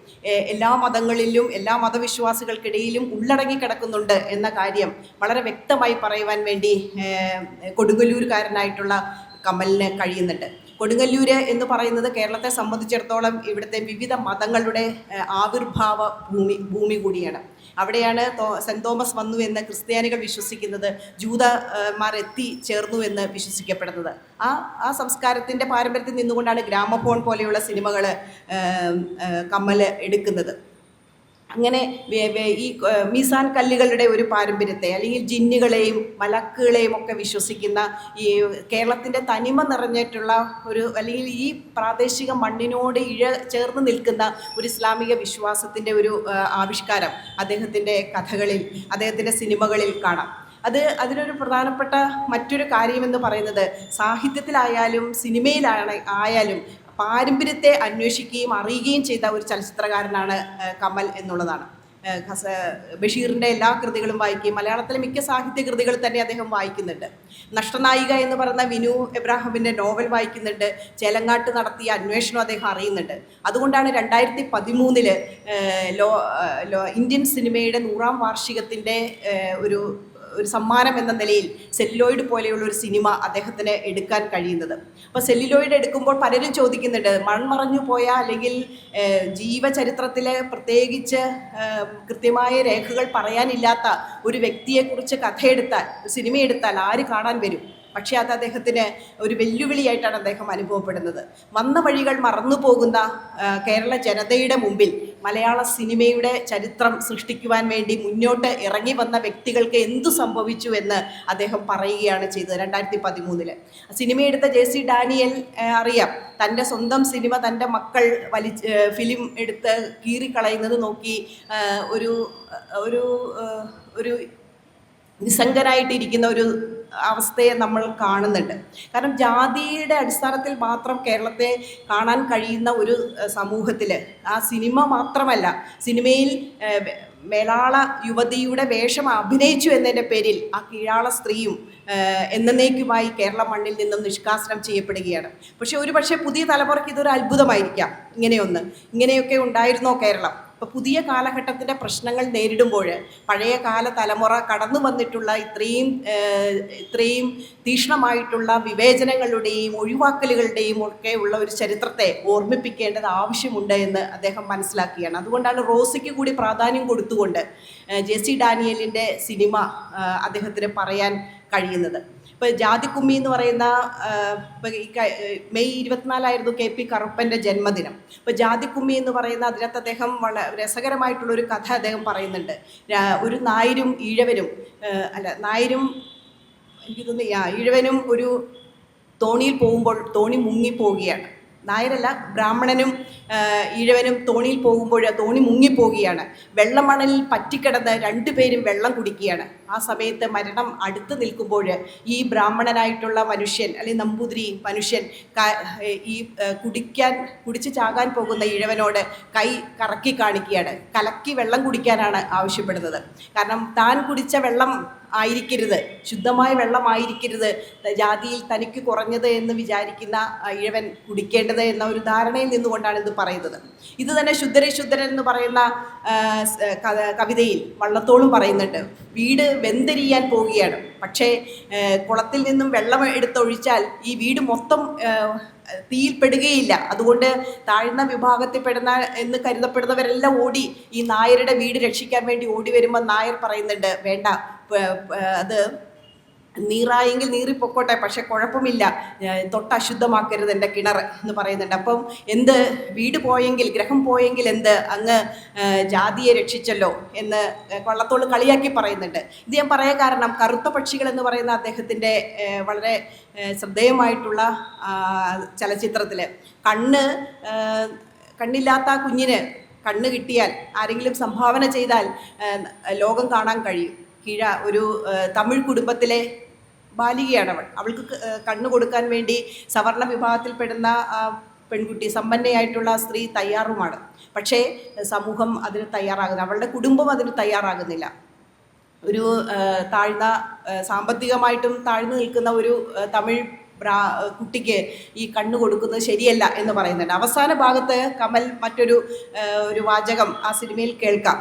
എല്ലാ മതങ്ങളിലും എല്ലാ മതവിശ്വാസികൾക്കിടയിലും ഉള്ളടങ്ങിക്കിടക്കുന്നുണ്ട് എന്ന കാര്യം വളരെ വ്യക്തമായി പറയുവാൻ വേണ്ടി കൊടുങ്ങല്ലൂരുകാരനായിട്ടുള്ള കമലിന് കഴിയുന്നുണ്ട്. കൊടുങ്ങല്ലൂർ എന്ന് പറയുന്നത് കേരളത്തെ സംബന്ധിച്ചിടത്തോളം ഇവിടുത്തെ വിവിധ മതങ്ങളുടെ ആവിർഭാവ ഭൂമി കൂടിയാണ്. അവിടെയാണ് സെൻറ് തോമസ് വന്നു എന്ന് ക്രിസ്ത്യാനികൾ വിശ്വസിക്കുന്നത്, ജൂതന്മാർ എത്തിച്ചേർന്നു എന്ന് വിശ്വസിക്കപ്പെടുന്നത്. ആ സംസ്കാരത്തിൻ്റെ പാരമ്പര്യത്തിൽ നിന്നുകൊണ്ടാണ് ഗ്രാമഫോൺ പോലെയുള്ള സിനിമകൾ കമൽ എടുക്കുന്നത്. അങ്ങനെ ഈ മീസാൻ കല്ലുകളുടെ ഒരു പാരമ്പര്യത്തെ, അല്ലെങ്കിൽ ജിന്നുകളെയും മലക്കുകളെയും ഒക്കെ വിശ്വസിക്കുന്ന ഈ കേരളത്തിൻ്റെ തനിമ നിറഞ്ഞിട്ടുള്ള ഒരു, അല്ലെങ്കിൽ ഈ പ്രാദേശിക മണ്ണിനോട് ചേർന്ന് നിൽക്കുന്ന ഒരു ഇസ്ലാമിക വിശ്വാസത്തിൻ്റെ ഒരു ആവിഷ്കാരം അദ്ദേഹത്തിൻ്റെ കഥകളിൽ, അദ്ദേഹത്തിൻ്റെ സിനിമകളിൽ കാണാം. അതിനൊരു പ്രധാനപ്പെട്ട മറ്റൊരു കാര്യമെന്ന് പറയുന്നത്, സാഹിത്യത്തിലായാലും സിനിമയിലായാലും പാരമ്പര്യത്തെ അന്വേഷിക്കുകയും അറിയുകയും ചെയ്ത ഒരു ചലച്ചിത്രകാരനാണ് കമൽ എന്നുള്ളതാണ്. ബഷീറിൻ്റെ എല്ലാ കൃതികളും വായിക്കുകയും മലയാളത്തിലെ മിക്ക സാഹിത്യ കൃതികൾ തന്നെ അദ്ദേഹം വായിക്കുന്നുണ്ട്. നഷ്ടനായിക എന്ന് പറയുന്ന വിനു എബ്രാഹിമിൻ്റെ നോവൽ വായിക്കുന്നുണ്ട്. ചേലങ്ങാട്ട് നടത്തിയ അന്വേഷണം അദ്ദേഹം അറിയുന്നുണ്ട്. അതുകൊണ്ടാണ് 2013 ഇന്ത്യൻ സിനിമയുടെ 100ാം വാർഷികത്തിൻ്റെ ഒരു സമ്മാനം എന്ന നിലയിൽ സെല്ലുലോയിഡ് പോലെയുള്ള ഒരു സിനിമ അദ്ദേഹത്തിന് എടുക്കാൻ കഴിയുന്നത്. അപ്പോൾ സെല്ലുലോയിഡ് എടുക്കുമ്പോൾ പലരും ചോദിക്കുന്നുണ്ട്, മൺമറഞ്ഞു പോയ അല്ലെങ്കിൽ ജീവചരിത്രത്തിലെ പ്രത്യേകിച്ച് കൃത്യമായ രേഖകൾ പറയാനില്ലാത്ത ഒരു വ്യക്തിയെക്കുറിച്ച് കഥയെടുത്താൽ, സിനിമയെടുത്താൽ ആര് കാണാൻ വരും? പക്ഷേ അത് അദ്ദേഹത്തിന് ഒരു വെല്ലുവിളിയായിട്ടാണ് അദ്ദേഹം അനുഭവപ്പെടുന്നത്. വന്ന വഴികൾ മറന്നു പോകുന്ന കേരള ജനതയുടെ മുമ്പിൽ മലയാള സിനിമയുടെ ചരിത്രം സൃഷ്ടിക്കുവാൻ വേണ്ടി മുന്നോട്ട് ഇറങ്ങി വന്ന വ്യക്തികൾക്ക് എന്തു സംഭവിച്ചു എന്ന് അദ്ദേഹം പറയുകയാണ് ചെയ്തത് 2013. സിനിമയെടുത്ത JC ഡാനിയൽ അറിയാം, തൻ്റെ സ്വന്തം സിനിമ തൻ്റെ മക്കൾ ഫിലിം എടുത്ത് കീറിക്കളയുന്നത് നോക്കി ഒരു ഒരു ഒരു നിസ്സംഗനായിട്ടിരിക്കുന്ന ഒരു അവസ്ഥയെ നമ്മൾ കാണുന്നുണ്ട്. കാരണം ജാതിയുടെ അടിസ്ഥാനത്തിൽ മാത്രം കേരളത്തെ കാണാൻ കഴിയുന്ന ഒരു സമൂഹത്തിൽ ആ സിനിമ മാത്രമല്ല, സിനിമയിൽ മേലാള യുവതിയുടെ വേഷം അഭിനയിച്ചു എന്നതിൻ്റെ പേരിൽ ആ കീഴാള സ്ത്രീയും എന്നേക്കുമായി കേരള മണ്ണിൽ നിന്നും നിഷ്കാസനം ചെയ്യപ്പെടുകയാണ്. പക്ഷേ പുതിയ തലമുറയ്ക്ക് ഇതൊരു അത്ഭുതമായിരിക്കാം. ഇങ്ങനെയൊക്കെ ഉണ്ടായിരുന്നോ കേരളം? ഇപ്പോൾ പുതിയ കാലഘട്ടത്തിൻ്റെ പ്രശ്നങ്ങൾ നേരിടുമ്പോൾ പഴയ കാല തലമുറ കടന്നു വന്നിട്ടുള്ള ഇത്രയും തീക്ഷ്ണമായിട്ടുള്ള വിവേചനങ്ങളുടെയും ഒഴിവാക്കലുകളുടെയും ഒക്കെ ഉള്ള ഒരു ചരിത്രത്തെ ഓർമ്മിപ്പിക്കേണ്ടത് ആവശ്യമുണ്ട് എന്ന് അദ്ദേഹം മനസ്സിലാക്കുകയാണ്. അതുകൊണ്ടാണ് റോസിക്ക് കൂടി പ്രാധാന്യം കൊടുത്തുകൊണ്ട് JC ഡാനിയലിൻ്റെ സിനിമ അദ്ദേഹത്തിന് പറയാൻ കഴിയുന്നത്. ഇപ്പോൾ ജാതിക്കുമ്മി എന്ന് പറയുന്ന മെയ് 24 KP കറുപ്പൻ്റെ ജന്മദിനം. ഇപ്പോൾ ജാതിക്കുമ്മി എന്ന് പറയുന്ന അതിനകത്ത് അദ്ദേഹം വളരെ രസകരമായിട്ടുള്ളൊരു കഥ അദ്ദേഹം പറയുന്നുണ്ട്. ഒരു നായരും ഈഴവനും എനിക്ക് തോന്നുന്നു ഈഴവനും ഒരു തോണിയിൽ പോകുമ്പോൾ തോണി മുങ്ങിപ്പോവുകയാണ്. നായരല്ല, ബ്രാഹ്മണനും ഈഴവനും തോണിയിൽ പോകുമ്പോൾ തോണി മുങ്ങിപ്പോവുകയാണ്. വെള്ളമണലിൽ പറ്റിക്കിടന്ന് രണ്ടുപേരും വെള്ളം കുടിക്കുകയാണ്. ആ സമയത്ത് മരണം അടുത്ത് നിൽക്കുമ്പോൾ ഈ ബ്രാഹ്മണനായിട്ടുള്ള മനുഷ്യൻ അല്ലെങ്കിൽ നമ്പൂതിരി മനുഷ്യൻ ഈ കുടിച്ച് ചാകാൻ പോകുന്ന ഈഴവനോട് കൈ കറക്കി കാണിക്കുകയാണ്. കലക്കി വെള്ളം കുടിക്കാനാണ് ആവശ്യപ്പെടുന്നത്. കാരണം താൻ കുടിച്ച വെള്ളം ആയിരിക്കരുത്, ശുദ്ധമായ വെള്ളമായിരിക്കരുത് ജാതിയിൽ തനിക്ക് കുറഞ്ഞത് എന്ന് വിചാരിക്കുന്ന ഇഴവൻ കുടിക്കേണ്ടത് എന്ന ഒരു ധാരണയിൽ നിന്നുകൊണ്ടാണ് ഇത് പറയുന്നത്. ഇത് തന്നെ ശുദ്ധരൻ എന്ന് പറയുന്ന കവിതയിൽ വള്ളത്തോളും പറയുന്നുണ്ട്. വീട് വെന്തെരിയാൻ പോവുകയാണ്, പക്ഷേ കുളത്തിൽ നിന്നും വെള്ളം എടുത്തൊഴിച്ചാൽ ഈ വീട് മൊത്തം തീയിൽപ്പെടുകയില്ല. അതുകൊണ്ട് താഴ്ന്ന വിഭാഗത്തിൽപ്പെടുന്ന എന്ന് കരുതപ്പെടുന്നവരെല്ലാം ഓടി ഈ നായരുടെ വീട് രക്ഷിക്കാൻ വേണ്ടി ഓടി വരുമ്പോൾ നായർ പറയുന്നുണ്ട്, വേണ്ട, അത് നീറായെങ്കിൽ നീറിപ്പൊക്കോട്ടെ, പക്ഷെ കുഴപ്പമില്ല, തൊട്ടശുദ്ധമാക്കരുത് എൻ്റെ കിണർ എന്ന് പറയുന്നുണ്ട്. അപ്പം വീട് പോയെങ്കിൽ, ഗ്രഹം പോയെങ്കിൽ അങ്ങ് ജാതിയെ രക്ഷിച്ചല്ലോ എന്ന് വള്ളത്തോൾ കളിയാക്കി പറയുന്നുണ്ട്. ഇത് ഞാൻ പറയാൻ കാരണം കറുത്ത പക്ഷികൾ എന്ന് പറയുന്ന അദ്ദേഹത്തിൻ്റെ വളരെ ശ്രദ്ധേയമായിട്ടുള്ള ചലച്ചിത്രത്തിൽ കണ്ണില്ലാത്ത കുഞ്ഞിന് കണ്ണ് കിട്ടിയാൽ, ആരെങ്കിലും സംഭാവന ചെയ്താൽ ലോകം കാണാൻ കഴിയും. ഒരു തമിഴ് കുടുംബത്തിലെ ബാലികയാണ് അവൾക്ക് കണ്ണു കൊടുക്കാൻ വേണ്ടി സവർണ വിഭാഗത്തിൽപ്പെടുന്ന പെൺകുട്ടി, സമ്പന്നയായിട്ടുള്ള സ്ത്രീ തയ്യാറുമാണ്. പക്ഷേ സമൂഹം അതിന് തയ്യാറാകുന്നില്ല, അവളുടെ കുടുംബം അതിന് തയ്യാറാകുന്നില്ല. ഒരു സാമ്പത്തികമായിട്ടും താഴ്ന്നു നിൽക്കുന്ന ഒരു തമിഴ് കുട്ടിക്ക് ഈ കണ്ണ് കൊടുക്കുന്നത് ശരിയല്ല എന്ന് പറയുന്നുണ്ട്. അവസാന ഭാഗത്ത് കമൽ മറ്റൊരു വാചകം ആ സിനിമയിൽ കേൾക്കാം.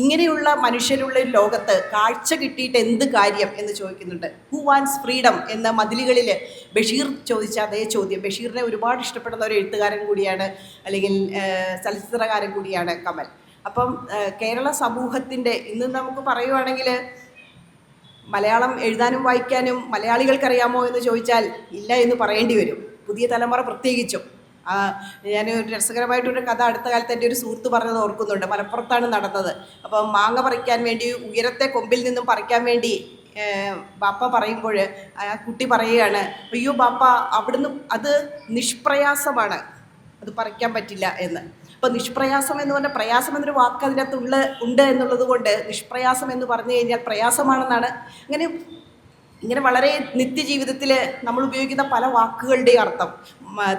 ഇങ്ങനെയുള്ള മനുഷ്യരുള്ള ഒരു ലോകത്ത് കാഴ്ച കിട്ടിയിട്ട് എന്ത് കാര്യം എന്ന് ചോദിക്കുന്നുണ്ട്. ഹു വാൻസ് ഫ്രീഡം എന്ന മതിലുകളിൽ ബഷീർ ചോദിച്ച അതേ ചോദ്യം. ബഷീറിനെ ഒരുപാട് ഇഷ്ടപ്പെടുന്ന ഒരു എഴുത്തുകാരൻ കൂടിയാണ്, അല്ലെങ്കിൽ ചലച്ചിത്രകാരൻ കൂടിയാണ് കമൽ. അപ്പം കേരള സമൂഹത്തിൻ്റെ ഇന്ന് നമുക്ക് പറയുവാണെങ്കിൽ മലയാളം എഴുതാനും വായിക്കാനും മലയാളികൾക്കറിയാമോ എന്ന് ചോദിച്ചാൽ ഇല്ല എന്ന് പറയേണ്ടി വരും, പുതിയ തലമുറ പ്രത്യേകിച്ചും. ഞാൻ ഒരു രസകരമായിട്ടൊരു കഥ അടുത്ത കാലത്ത് എൻ്റെ ഒരു സുഹൃത്ത് പറഞ്ഞത് ഓർക്കുന്നുണ്ട്. മലപ്പുറത്താണ് നടന്നത്. അപ്പം മാങ്ങ പറിക്കാൻ വേണ്ടി ഉയരത്തെ കൊമ്പിൽ നിന്നും പറിക്കാൻ വേണ്ടി ബാപ്പ പറയുമ്പോൾ ആ കുട്ടി പറയുകയാണ്, അയ്യോ ബാപ്പ, അവിടുന്ന് അത് നിഷ്പ്രയാസമാണ്, അത് പറിക്കാൻ പറ്റില്ല എന്ന്. അപ്പോൾ നിഷ്പ്രയാസം എന്ന് പറഞ്ഞാൽ, പ്രയാസം എന്നൊരു വാക്ക് അതിനകത്ത് ഉണ്ട് എന്നുള്ളത് കൊണ്ട് നിഷ്പ്രയാസം എന്ന് പറഞ്ഞു കഴിഞ്ഞാൽ പ്രയാസമാണെന്നാണ്. ഇങ്ങനെ വളരെ നിത്യജീവിതത്തിൽ നമ്മൾ ഉപയോഗിക്കുന്ന പല വാക്കുകളുടെയും അർത്ഥം.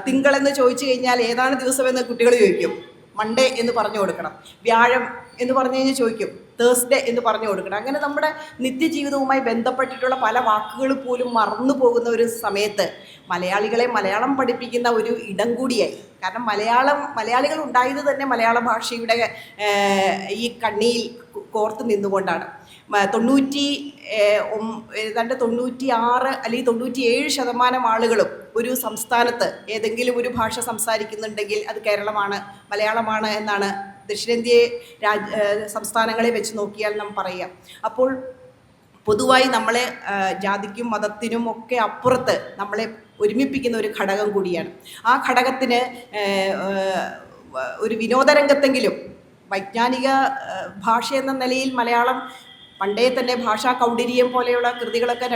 തിങ്കളെന്ന് ചോദിച്ചു കഴിഞ്ഞാൽ ഏതാണ് ദിവസമെന്ന് കുട്ടികൾ ചോദിക്കും, മൺഡേ എന്ന് പറഞ്ഞു കൊടുക്കണം. വ്യാഴം എന്ന് പറഞ്ഞു കഴിഞ്ഞാൽ ചോദിക്കും, തേഴ്സ്ഡേ എന്ന് പറഞ്ഞു കൊടുക്കണം. അങ്ങനെ നമ്മുടെ നിത്യജീവിതവുമായി ബന്ധപ്പെട്ടിട്ടുള്ള പല വാക്കുകൾ പോലും മറന്നു പോകുന്ന ഒരു സമയത്ത് മലയാളികളെ മലയാളം പഠിപ്പിക്കുന്ന ഒരു ഇടം കൂടിയായി. കാരണം മലയാളികൾ ഉണ്ടായത് തന്നെ മലയാള ഭാഷയുടെ ഈ കോർത്ത് നിന്നുകൊണ്ടാണ്. 96 അല്ലെങ്കിൽ 97% ആളുകളും ഒരു സംസ്ഥാനത്ത് ഏതെങ്കിലും ഒരു ഭാഷ സംസാരിക്കുന്നുണ്ടെങ്കിൽ അത് കേരളമാണ്, മലയാളമാണ് എന്നാണ് ദക്ഷിണേന്ത്യയെ സംസ്ഥാനങ്ങളെ വെച്ച് നോക്കിയാൽ നാം പറയാം. അപ്പോൾ പൊതുവായി നമ്മളെ ജാതിക്കും മതത്തിനും ഒക്കെ അപ്പുറത്ത് നമ്മളെ ഒരുമിപ്പിക്കുന്ന ഒരു ഘടകം കൂടിയാണ്. ആ ഘടകത്തിന് ഒരു വിനോദരംഗത്തെങ്കിലും വൈജ്ഞാനിക ഭാഷ എന്ന നിലയിൽ മലയാളം പണ്ടേ തന്നെ ഭാഷാ കൗടിര്യം പോലെയുള്ള കൃതികളൊക്കെ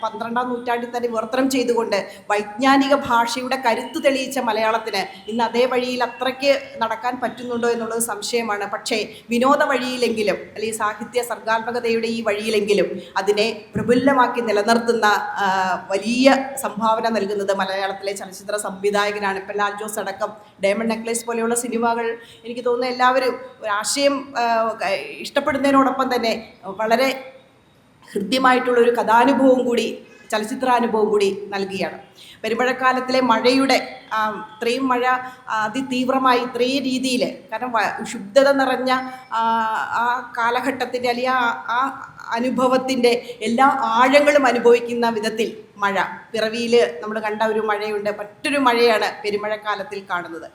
12ാം നൂറ്റാണ്ടിൽ തന്നെ വിവർത്തനം ചെയ്തുകൊണ്ട് വൈജ്ഞാനിക ഭാഷയുടെ കരുത്ത് തെളിയിച്ച മലയാളത്തിന് ഇന്ന് അതേ വഴിയിൽ അത്രയ്ക്ക് നടക്കാൻ പറ്റുന്നുണ്ടോ എന്നുള്ളത് സംശയമാണ്. പക്ഷേ വിനോദ വഴിയിലെങ്കിലും അല്ലെങ്കിൽ സാഹിത്യ സർഗാത്മകതയുടെ ഈ വഴിയിലെങ്കിലും അതിനെ പ്രഫുല്ലമാക്കി നിലനിർത്തുന്ന വലിയ സംഭാവന നൽകുന്നത് മലയാളത്തിലെ ചലച്ചിത്ര സംവിധായകനാണ്. ഇപ്പം ലാൽ ജോസ് അടക്കം ഡയമണ്ട് നെക്ലേസ് പോലെയുള്ള സിനിമകൾ എനിക്ക് തോന്നുന്നു എല്ലാവരും ഒരു ആശയം ഇഷ്ടപ്പെടുന്നതിനോടൊപ്പം തന്നെ വളരെ ഹൃദ്യമായിട്ടുള്ളൊരു കഥാനുഭവം കൂടി, ചലച്ചിത്രാനുഭവം കൂടി നൽകിയാണ്. പെരുമഴക്കാലത്തിലെ മഴയുടെ ഇത്രയും മഴ അതിതീവ്രമായി ഇത്രയും രീതിയിൽ, കാരണം ശുദ്ധത നിറഞ്ഞ ആ കാലഘട്ടത്തിൻ്റെ അല്ലെങ്കിൽ ആ അനുഭവത്തിൻ്റെ എല്ലാ ആഴങ്ങളും അനുഭവിക്കുന്ന വിധത്തിൽ മഴ, പിറവിയിൽ നമ്മൾ കണ്ട ഒരു മഴയുണ്ട്, മറ്റൊരു മഴയാണ് പെരുമഴക്കാലത്തിൽ കാണുന്നത്.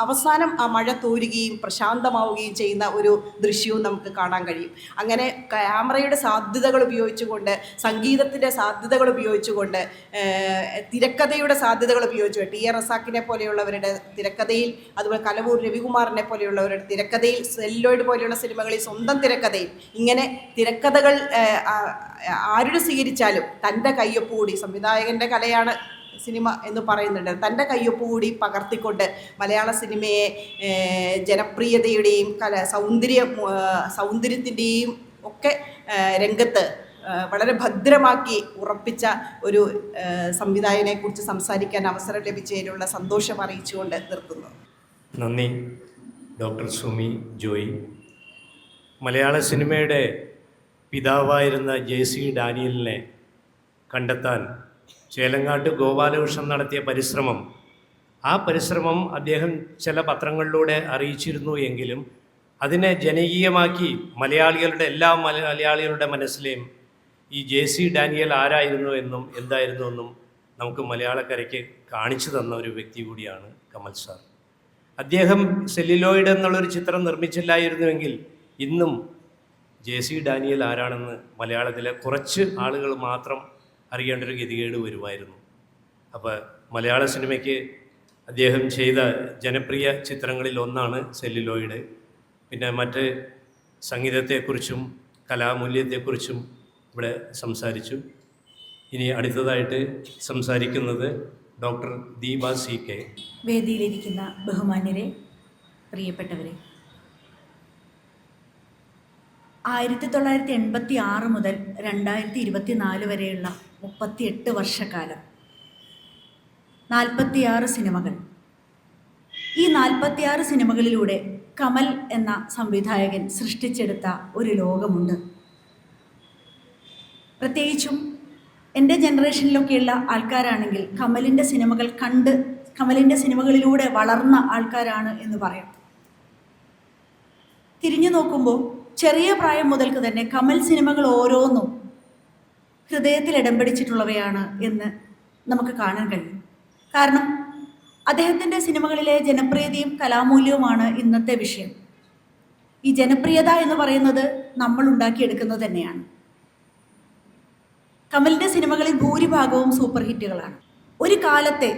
അവസാനം ആ മഴ തോരുകയും പ്രശാന്തമാവുകയും ചെയ്യുന്ന ഒരു ദൃശ്യവും നമുക്ക് കാണാൻ കഴിയും. അങ്ങനെ ക്യാമറയുടെ സാധ്യതകൾ ഉപയോഗിച്ചുകൊണ്ട്, സംഗീതത്തിൻ്റെ സാധ്യതകൾ ഉപയോഗിച്ചുകൊണ്ട്, തിരക്കഥയുടെ സാധ്യതകൾ ഉപയോഗിച്ചുകൊണ്ട്, ടി ആർ റസാക്കിനെ പോലെയുള്ളവരുടെ തിരക്കഥയിൽ, അതുപോലെ കലവൂർ രവികുമാറിനെ പോലെയുള്ളവരുടെ തിരക്കഥയിൽ, സെല്ലോയിഡ് പോലെയുള്ള സിനിമകളിൽ സ്വന്തം തിരക്കഥയിൽ, ഇങ്ങനെ തിരക്കഥകൾ ആരുടെ സ്വീകരിച്ചാലും തൻ്റെ കയ്യൊപ്പ് കൂടി, സംവിധായകൻ്റെ കലയാണ് സിനിമ എന്ന് പറയുന്നുണ്ട്, തൻ്റെ കയ്യൊപ്പ് കൂടി പകർത്തിക്കൊണ്ട് മലയാള സിനിമയെ ജനപ്രിയതയുടെയും സൗന്ദര്യത്തിൻ്റെയും ഒക്കെ രംഗത്ത് വളരെ ഭദ്രമാക്കി ഉറപ്പിച്ച ഒരു സംവിധായകനെക്കുറിച്ച് സംസാരിക്കാൻ അവസരം ലഭിച്ചതിനുള്ള സന്തോഷം അറിയിച്ചുകൊണ്ട് നിർത്തുന്നു. നന്ദി ഡോക്ടർ സുമി ജോയി. മലയാള സിനിമയുടെ പിതാവായിരുന്ന JC ഡാനിയലിനെ കണ്ടെത്താൻ ചേലങ്ങാട്ട് ഗോപാലകൃഷ്ണൻ നടത്തിയ പരിശ്രമം, ആ പരിശ്രമം അദ്ദേഹം ചില പത്രങ്ങളിലൂടെ അറിയിച്ചിരുന്നു എങ്കിലും അതിനെ ജനകീയമാക്കി എല്ലാ മലയാളികളുടെ മനസ്സിലെയും ഈ JC ഡാനിയൽ ആരായിരുന്നു എന്നും എന്തായിരുന്നു എന്നും നമുക്ക് മലയാളക്കരയ്ക്ക് കാണിച്ചു തന്ന ഒരു വ്യക്തി കൂടിയാണ് കമൽ സാർ. അദ്ദേഹം സെല്ലുലോയിഡ് എന്നുള്ളൊരു ചിത്രം നിർമ്മിച്ചില്ലായിരുന്നുവെങ്കിൽ ഇന്നും JC ഡാനിയൽ ആരാണെന്ന് മലയാളത്തിലെ കുറച്ച് ആളുകൾ മാത്രം അറിയേണ്ട ഒരു ഗതികേട് വരുമായിരുന്നു. അപ്പോൾ മലയാള സിനിമയ്ക്ക് അദ്ദേഹം ചെയ്ത ജനപ്രിയ ചിത്രങ്ങളിൽ ഒന്നാണ് സെല്ലുലോയിഡ്. പിന്നെ മറ്റ് സംഗീതത്തെക്കുറിച്ചും കലാമൂല്യത്തെക്കുറിച്ചും ഇവിടെ സംസാരിച്ചു. ഇനി അടുത്തതായിട്ട് സംസാരിക്കുന്നത് ഡോക്ടർ ദീപ CK. വേദിയിലിരിക്കുന്ന ബഹുമാന്യരെ, പ്രിയപ്പെട്ടവരെ, 1986 മുതൽ 2024 വരെയുള്ള 38 വർഷക്കാലം, 46 സിനിമകൾ. ഈ 46 സിനിമകളിലൂടെ കമൽ എന്ന സംവിധായകൻ സൃഷ്ടിച്ചെടുത്ത ഒരു ലോകമുണ്ട്. പ്രത്യേകിച്ചും എൻ്റെ ജനറേഷനിലൊക്കെയുള്ള ആൾക്കാരാണെങ്കിൽ കമലിൻ്റെ സിനിമകൾ കണ്ട് കമലിൻ്റെ സിനിമകളിലൂടെ വളർന്ന ആൾക്കാരാണ് എന്ന് പറയാം. തിരിഞ്ഞു നോക്കുമ്പോൾ ചെറിയ പ്രായം മുതൽക്ക് തന്നെ കമൽ സിനിമകൾ ഓരോന്നും ഹൃദയത്തിൽ ഇടം പിടിച്ചിട്ടുള്ളവയാണ് എന്ന് നമുക്ക് കാണാൻ കഴിയും. കാരണം അദ്ദേഹത്തിൻ്റെ സിനിമകളിലെ ജനപ്രിയതയും കലാമൂല്യവുമാണ് ഇന്നത്തെ വിഷയം. ഈ ജനപ്രിയത എന്ന് പറയുന്നത് നമ്മൾ ഉണ്ടാക്കിയെടുക്കുന്നത് തന്നെയാണ്. കമലിൻ്റെ സിനിമകളിൽ ഭൂരിഭാഗവും സൂപ്പർ ഹിറ്റുകളാണ്. ഒരു കാലത്തെ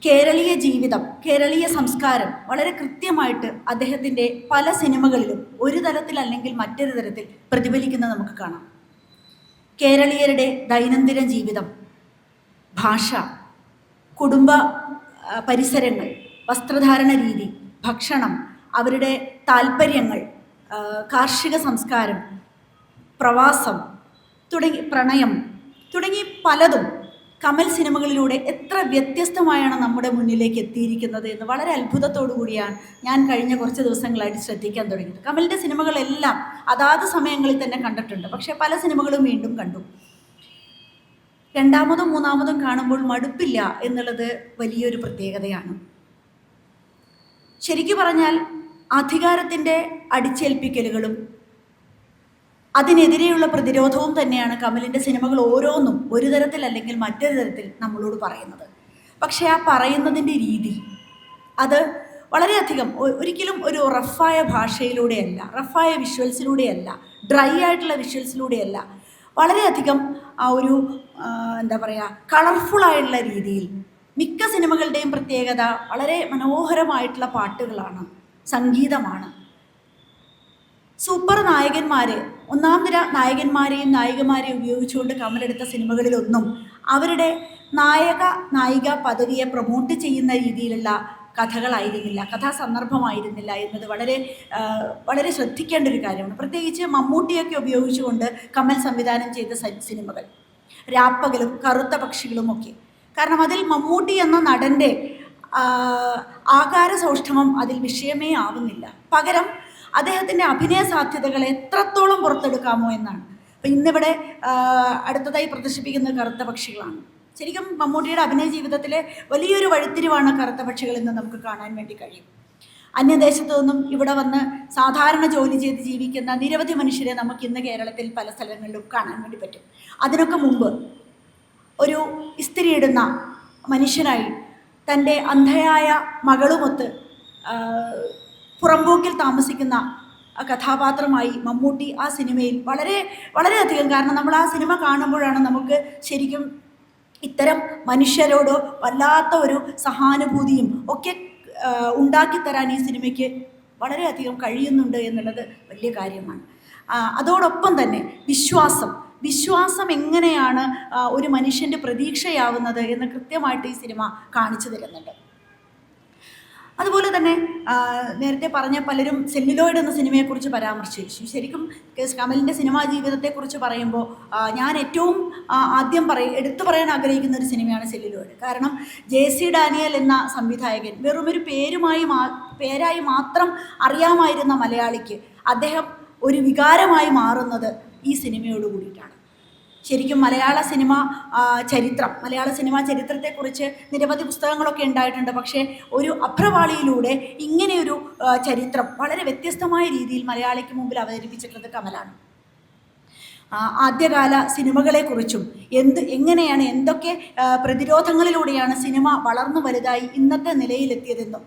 കേരളീയ ജീവിതം, കേരളീയ സംസ്കാരം വളരെ കൃത്യമായിട്ട് അദ്ദേഹത്തിൻ്റെ പല സിനിമകളിലും ഒരു തരത്തിൽ അല്ലെങ്കിൽ മറ്റൊരു തരത്തിൽ പ്രതിഫലിക്കുന്നത് നമുക്ക് കാണാം. കേരളീയരുടെ ദൈനംദിന ജീവിതം, ഭാഷ, കുടുംബ പരിസരങ്ങൾ, വസ്ത്രധാരണ രീതി, ഭക്ഷണം, അവരുടെ താല്പര്യങ്ങൾ, കാർഷിക സംസ്കാരം, പ്രവാസം പ്രണയം തുടങ്ങി പലതും കമൽ സിനിമകളിലൂടെ എത്ര വ്യത്യസ്തമായാണ് നമ്മുടെ മുന്നിലേക്ക് എത്തിയിരിക്കുന്നത് എന്ന് വളരെ അത്ഭുതത്തോടു കൂടിയാണ് ഞാൻ കഴിഞ്ഞ കുറച്ച് ദിവസങ്ങളായിട്ട് ശ്രദ്ധിക്കാൻ തുടങ്ങിയത്. കമലിൻ്റെ സിനിമകളെല്ലാം അതാത് സമയങ്ങളിൽ തന്നെ കണ്ടിട്ടുണ്ട്, പക്ഷേ പല സിനിമകളും വീണ്ടും കണ്ടു. രണ്ടാമതും മൂന്നാമതും കാണുമ്പോൾ മടുപ്പില്ല എന്നുള്ളത് വലിയൊരു പ്രത്യേകതയാണ്. ശരിക്കു പറഞ്ഞാൽ അധികാരത്തിൻ്റെ അടിച്ചേൽപ്പിക്കലുകളും അതിനെതിരെയുള്ള പ്രതിരോധവും തന്നെയാണ് കമലിൻ്റെ സിനിമകൾ ഓരോന്നും ഒരു തരത്തിൽ അല്ലെങ്കിൽ മറ്റൊരു തരത്തിൽ നമ്മളോട് പറയുന്നത്. പക്ഷേ ആ പറയുന്നതിൻ്റെ രീതി അത് വളരെയധികം ഒരിക്കലും ഒരു റഫായ ഭാഷയിലൂടെയല്ല, റഫായ വിഷ്വൽസിലൂടെയല്ല, ഡ്രൈ ആയിട്ടുള്ള വിഷ്വൽസിലൂടെയല്ല, വളരെയധികം ആ ഒരു എന്താ പറയുക കളർഫുള്ളായിട്ടുള്ള രീതിയിൽ. മിക്ക സിനിമകളുടെയും പ്രത്യേകത വളരെ മനോഹരമായിട്ടുള്ള പാട്ടുകളാണ്, സംഗീതമാണ്. സൂപ്പർ നായകന്മാരെ, ഒന്നാം നിര നായകന്മാരെയും നായികമാരെയും ഉപയോഗിച്ചുകൊണ്ട് കമലെടുത്ത സിനിമകളിലൊന്നും അവരുടെ നായിക പദവിയെ പ്രൊമോട്ട് ചെയ്യുന്ന രീതിയിലുള്ള കഥകളായിരുന്നില്ല, കഥാസന്ദർഭമായിരുന്നില്ല എന്നത് വളരെ ശ്രദ്ധിക്കേണ്ട ഒരു കാര്യമാണ്. പ്രത്യേകിച്ച് മമ്മൂട്ടിയൊക്കെ ഉപയോഗിച്ചുകൊണ്ട് കമൽ സംവിധാനം ചെയ്ത സിനിമകൾ, രാപ്പകലും കറുത്ത പക്ഷികളുമൊക്കെ. കാരണം അതിൽ മമ്മൂട്ടി എന്ന നടൻ്റെ ആകാര സൗഷ്ഠവം അതിൽ വിഷയമേ ആവുന്നില്ല. പകരം അദ്ദേഹത്തിൻ്റെ അഭിനയ സാധ്യതകളെ എത്രത്തോളം പുറത്തെടുക്കാമോ എന്നാണ്. അപ്പം ഇന്നിവിടെ അടുത്തതായി പ്രദർശിപ്പിക്കുന്നത് കറുത്ത പക്ഷികളാണ്. ശരിക്കും മമ്മൂട്ടിയുടെ അഭിനയ ജീവിതത്തിലെ വലിയൊരു വഴിത്തിരിവാണ് കറുത്ത പക്ഷികൾ എന്ന് നമുക്ക് കാണാൻ വേണ്ടി കഴിയും. അന്യദേശത്തു നിന്നും ഇവിടെ വന്ന് സാധാരണ ജോലി ചെയ്ത് ജീവിക്കുന്ന നിരവധി മനുഷ്യരെ നമുക്ക് ഇന്ന് കേരളത്തിൽ പല സ്ഥലങ്ങളിലും കാണാൻ വേണ്ടി പറ്റും. അതിനൊക്കെ മുമ്പ് ഒരു ഇസ്തിരിയിടുന്ന മനുഷ്യനായി തൻ്റെ അന്ധയായ മകളുമൊത്ത് പുറമ്പോക്കിൽ താമസിക്കുന്ന കഥാപാത്രമായി മമ്മൂട്ടി ആ സിനിമയിൽ വളരെയധികം, കാരണം നമ്മൾ ആ സിനിമ കാണുമ്പോഴാണ് നമുക്ക് ശരിക്കും ഇത്തരം മനുഷ്യരോട് വല്ലാത്ത ഒരു സഹാനുഭൂതിയും ഒക്കെ ഉണ്ടാക്കിത്തരാൻ ഈ സിനിമയ്ക്ക് വളരെയധികം കഴിയുന്നുണ്ട് എന്നുള്ളത് വലിയ കാര്യമാണ്. അതോടൊപ്പം തന്നെ വിശ്വാസം എങ്ങനെയാണ് ഒരു മനുഷ്യൻ്റെ പ്രതീക്ഷയാവുന്നത് എന്ന് കൃത്യമായിട്ട് ഈ സിനിമ കാണിച്ചു തരുന്നുണ്ട്. അതുപോലെ തന്നെ നേരത്തെ പറഞ്ഞ പലരും സെല്ലുലോയിഡ് എന്ന സിനിമയെക്കുറിച്ച് പരാമർശിച്ചു. ശരിക്കും കമലിൻ്റെ സിനിമാ ജീവിതത്തെക്കുറിച്ച് പറയുമ്പോൾ ഞാൻ ഏറ്റവും ആദ്യം എടുത്തു പറയാൻ ആഗ്രഹിക്കുന്ന ഒരു സിനിമയാണ് സെല്ലുലോയിഡ്. കാരണം JC ഡാനിയൽ എന്ന സംവിധായകൻ വെറുമൊരു പേരായി മാത്രം അറിയാമായിരുന്ന മലയാളിക്ക് അദ്ദേഹം ഒരു വികാരമായി മാറുന്നത് ഈ സിനിമയോട് കൂടിയിട്ടാണ്. ശരിക്കും മലയാള സിനിമാ ചരിത്രത്തെക്കുറിച്ച് നിരവധി പുസ്തകങ്ങളൊക്കെ ഉണ്ടായിട്ടുണ്ട്. പക്ഷേ ഒരു അഭ്രപാളിയിലൂടെ ഇങ്ങനെയൊരു ചരിത്രം വളരെ വ്യത്യസ്തമായ രീതിയിൽ മലയാളിക്ക് മുമ്പിൽ അവതരിപ്പിച്ചിട്ടുള്ളത് കമലാണ്. ആദ്യകാല സിനിമകളെക്കുറിച്ചും എങ്ങനെയാണ് എന്തൊക്കെ പ്രതിരോധങ്ങളിലൂടെയാണ് സിനിമ വളർന്നു വലുതായി ഇന്നത്തെ നിലയിലെത്തിയതെന്നും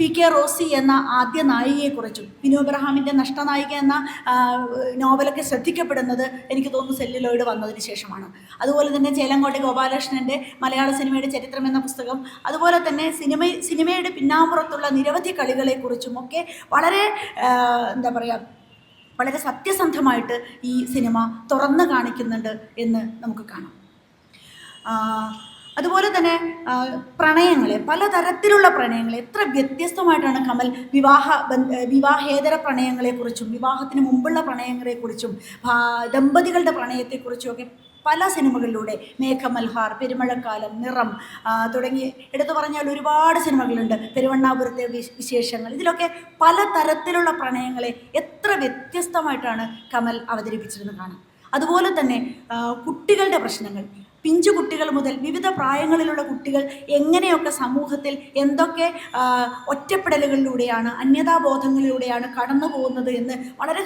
PK റോസി എന്ന ആദ്യ നായികയെക്കുറിച്ചും വിനു ഇബ്രഹാമിൻ്റെ നഷ്ടനായിക എന്ന നോവലൊക്കെ ശ്രദ്ധിക്കപ്പെടുന്നത് എനിക്ക് തോന്നുന്നു സെല്ലുലോയിഡ് വന്നതിന് ശേഷമാണ്. അതുപോലെ തന്നെ ചേലങ്കോട്ടെ ഗോപാലകൃഷ്ണൻ്റെ മലയാള സിനിമയുടെ ചരിത്രം എന്ന പുസ്തകം, അതുപോലെ തന്നെ സിനിമയുടെ പിന്നാമ്പുറത്തുള്ള നിരവധി കളികളെക്കുറിച്ചും ഒക്കെ വളരെ വളരെ സത്യസന്ധമായിട്ട് ഈ സിനിമ തുറന്നു കാണിക്കുന്നുണ്ട് എന്ന് നമുക്ക് കാണാം. അതുപോലെ തന്നെ പലതരത്തിലുള്ള പ്രണയങ്ങളെ എത്ര വ്യത്യസ്തമായിട്ടാണ് കമൽ വിവാഹേതര പ്രണയങ്ങളെക്കുറിച്ചും വിവാഹത്തിന് മുമ്പുള്ള പ്രണയങ്ങളെക്കുറിച്ചും ദമ്പതികളുടെ പ്രണയത്തെക്കുറിച്ചും ഒക്കെ പല സിനിമകളിലൂടെ മേഘമൽഹാർ, പെരുമഴക്കാലം, നിറം തുടങ്ങി എടുത്തു പറഞ്ഞാൽ ഒരുപാട് സിനിമകളുണ്ട്. പെരുവണ്ണാപുരത്തെ വിശേഷങ്ങൾ, ഇതിലൊക്കെ പലതരത്തിലുള്ള പ്രണയങ്ങളെ എത്ര വ്യത്യസ്തമായിട്ടാണ് കമൽ അവതരിപ്പിച്ചിരുന്നത് കാണാം. അതുപോലെ തന്നെ കുട്ടികളുടെ പ്രശ്നങ്ങൾ, പിഞ്ചു കുട്ടികൾ മുതൽ വിവിധ പ്രായങ്ങളിലുള്ള കുട്ടികൾ എങ്ങനെയൊക്കെ സമൂഹത്തിൽ എന്തൊക്കെ ഒറ്റപ്പെടലുകളിലൂടെയാണ്, അന്യതാബോധങ്ങളിലൂടെയാണ് കടന്നു പോകുന്നത് എന്ന് വളരെ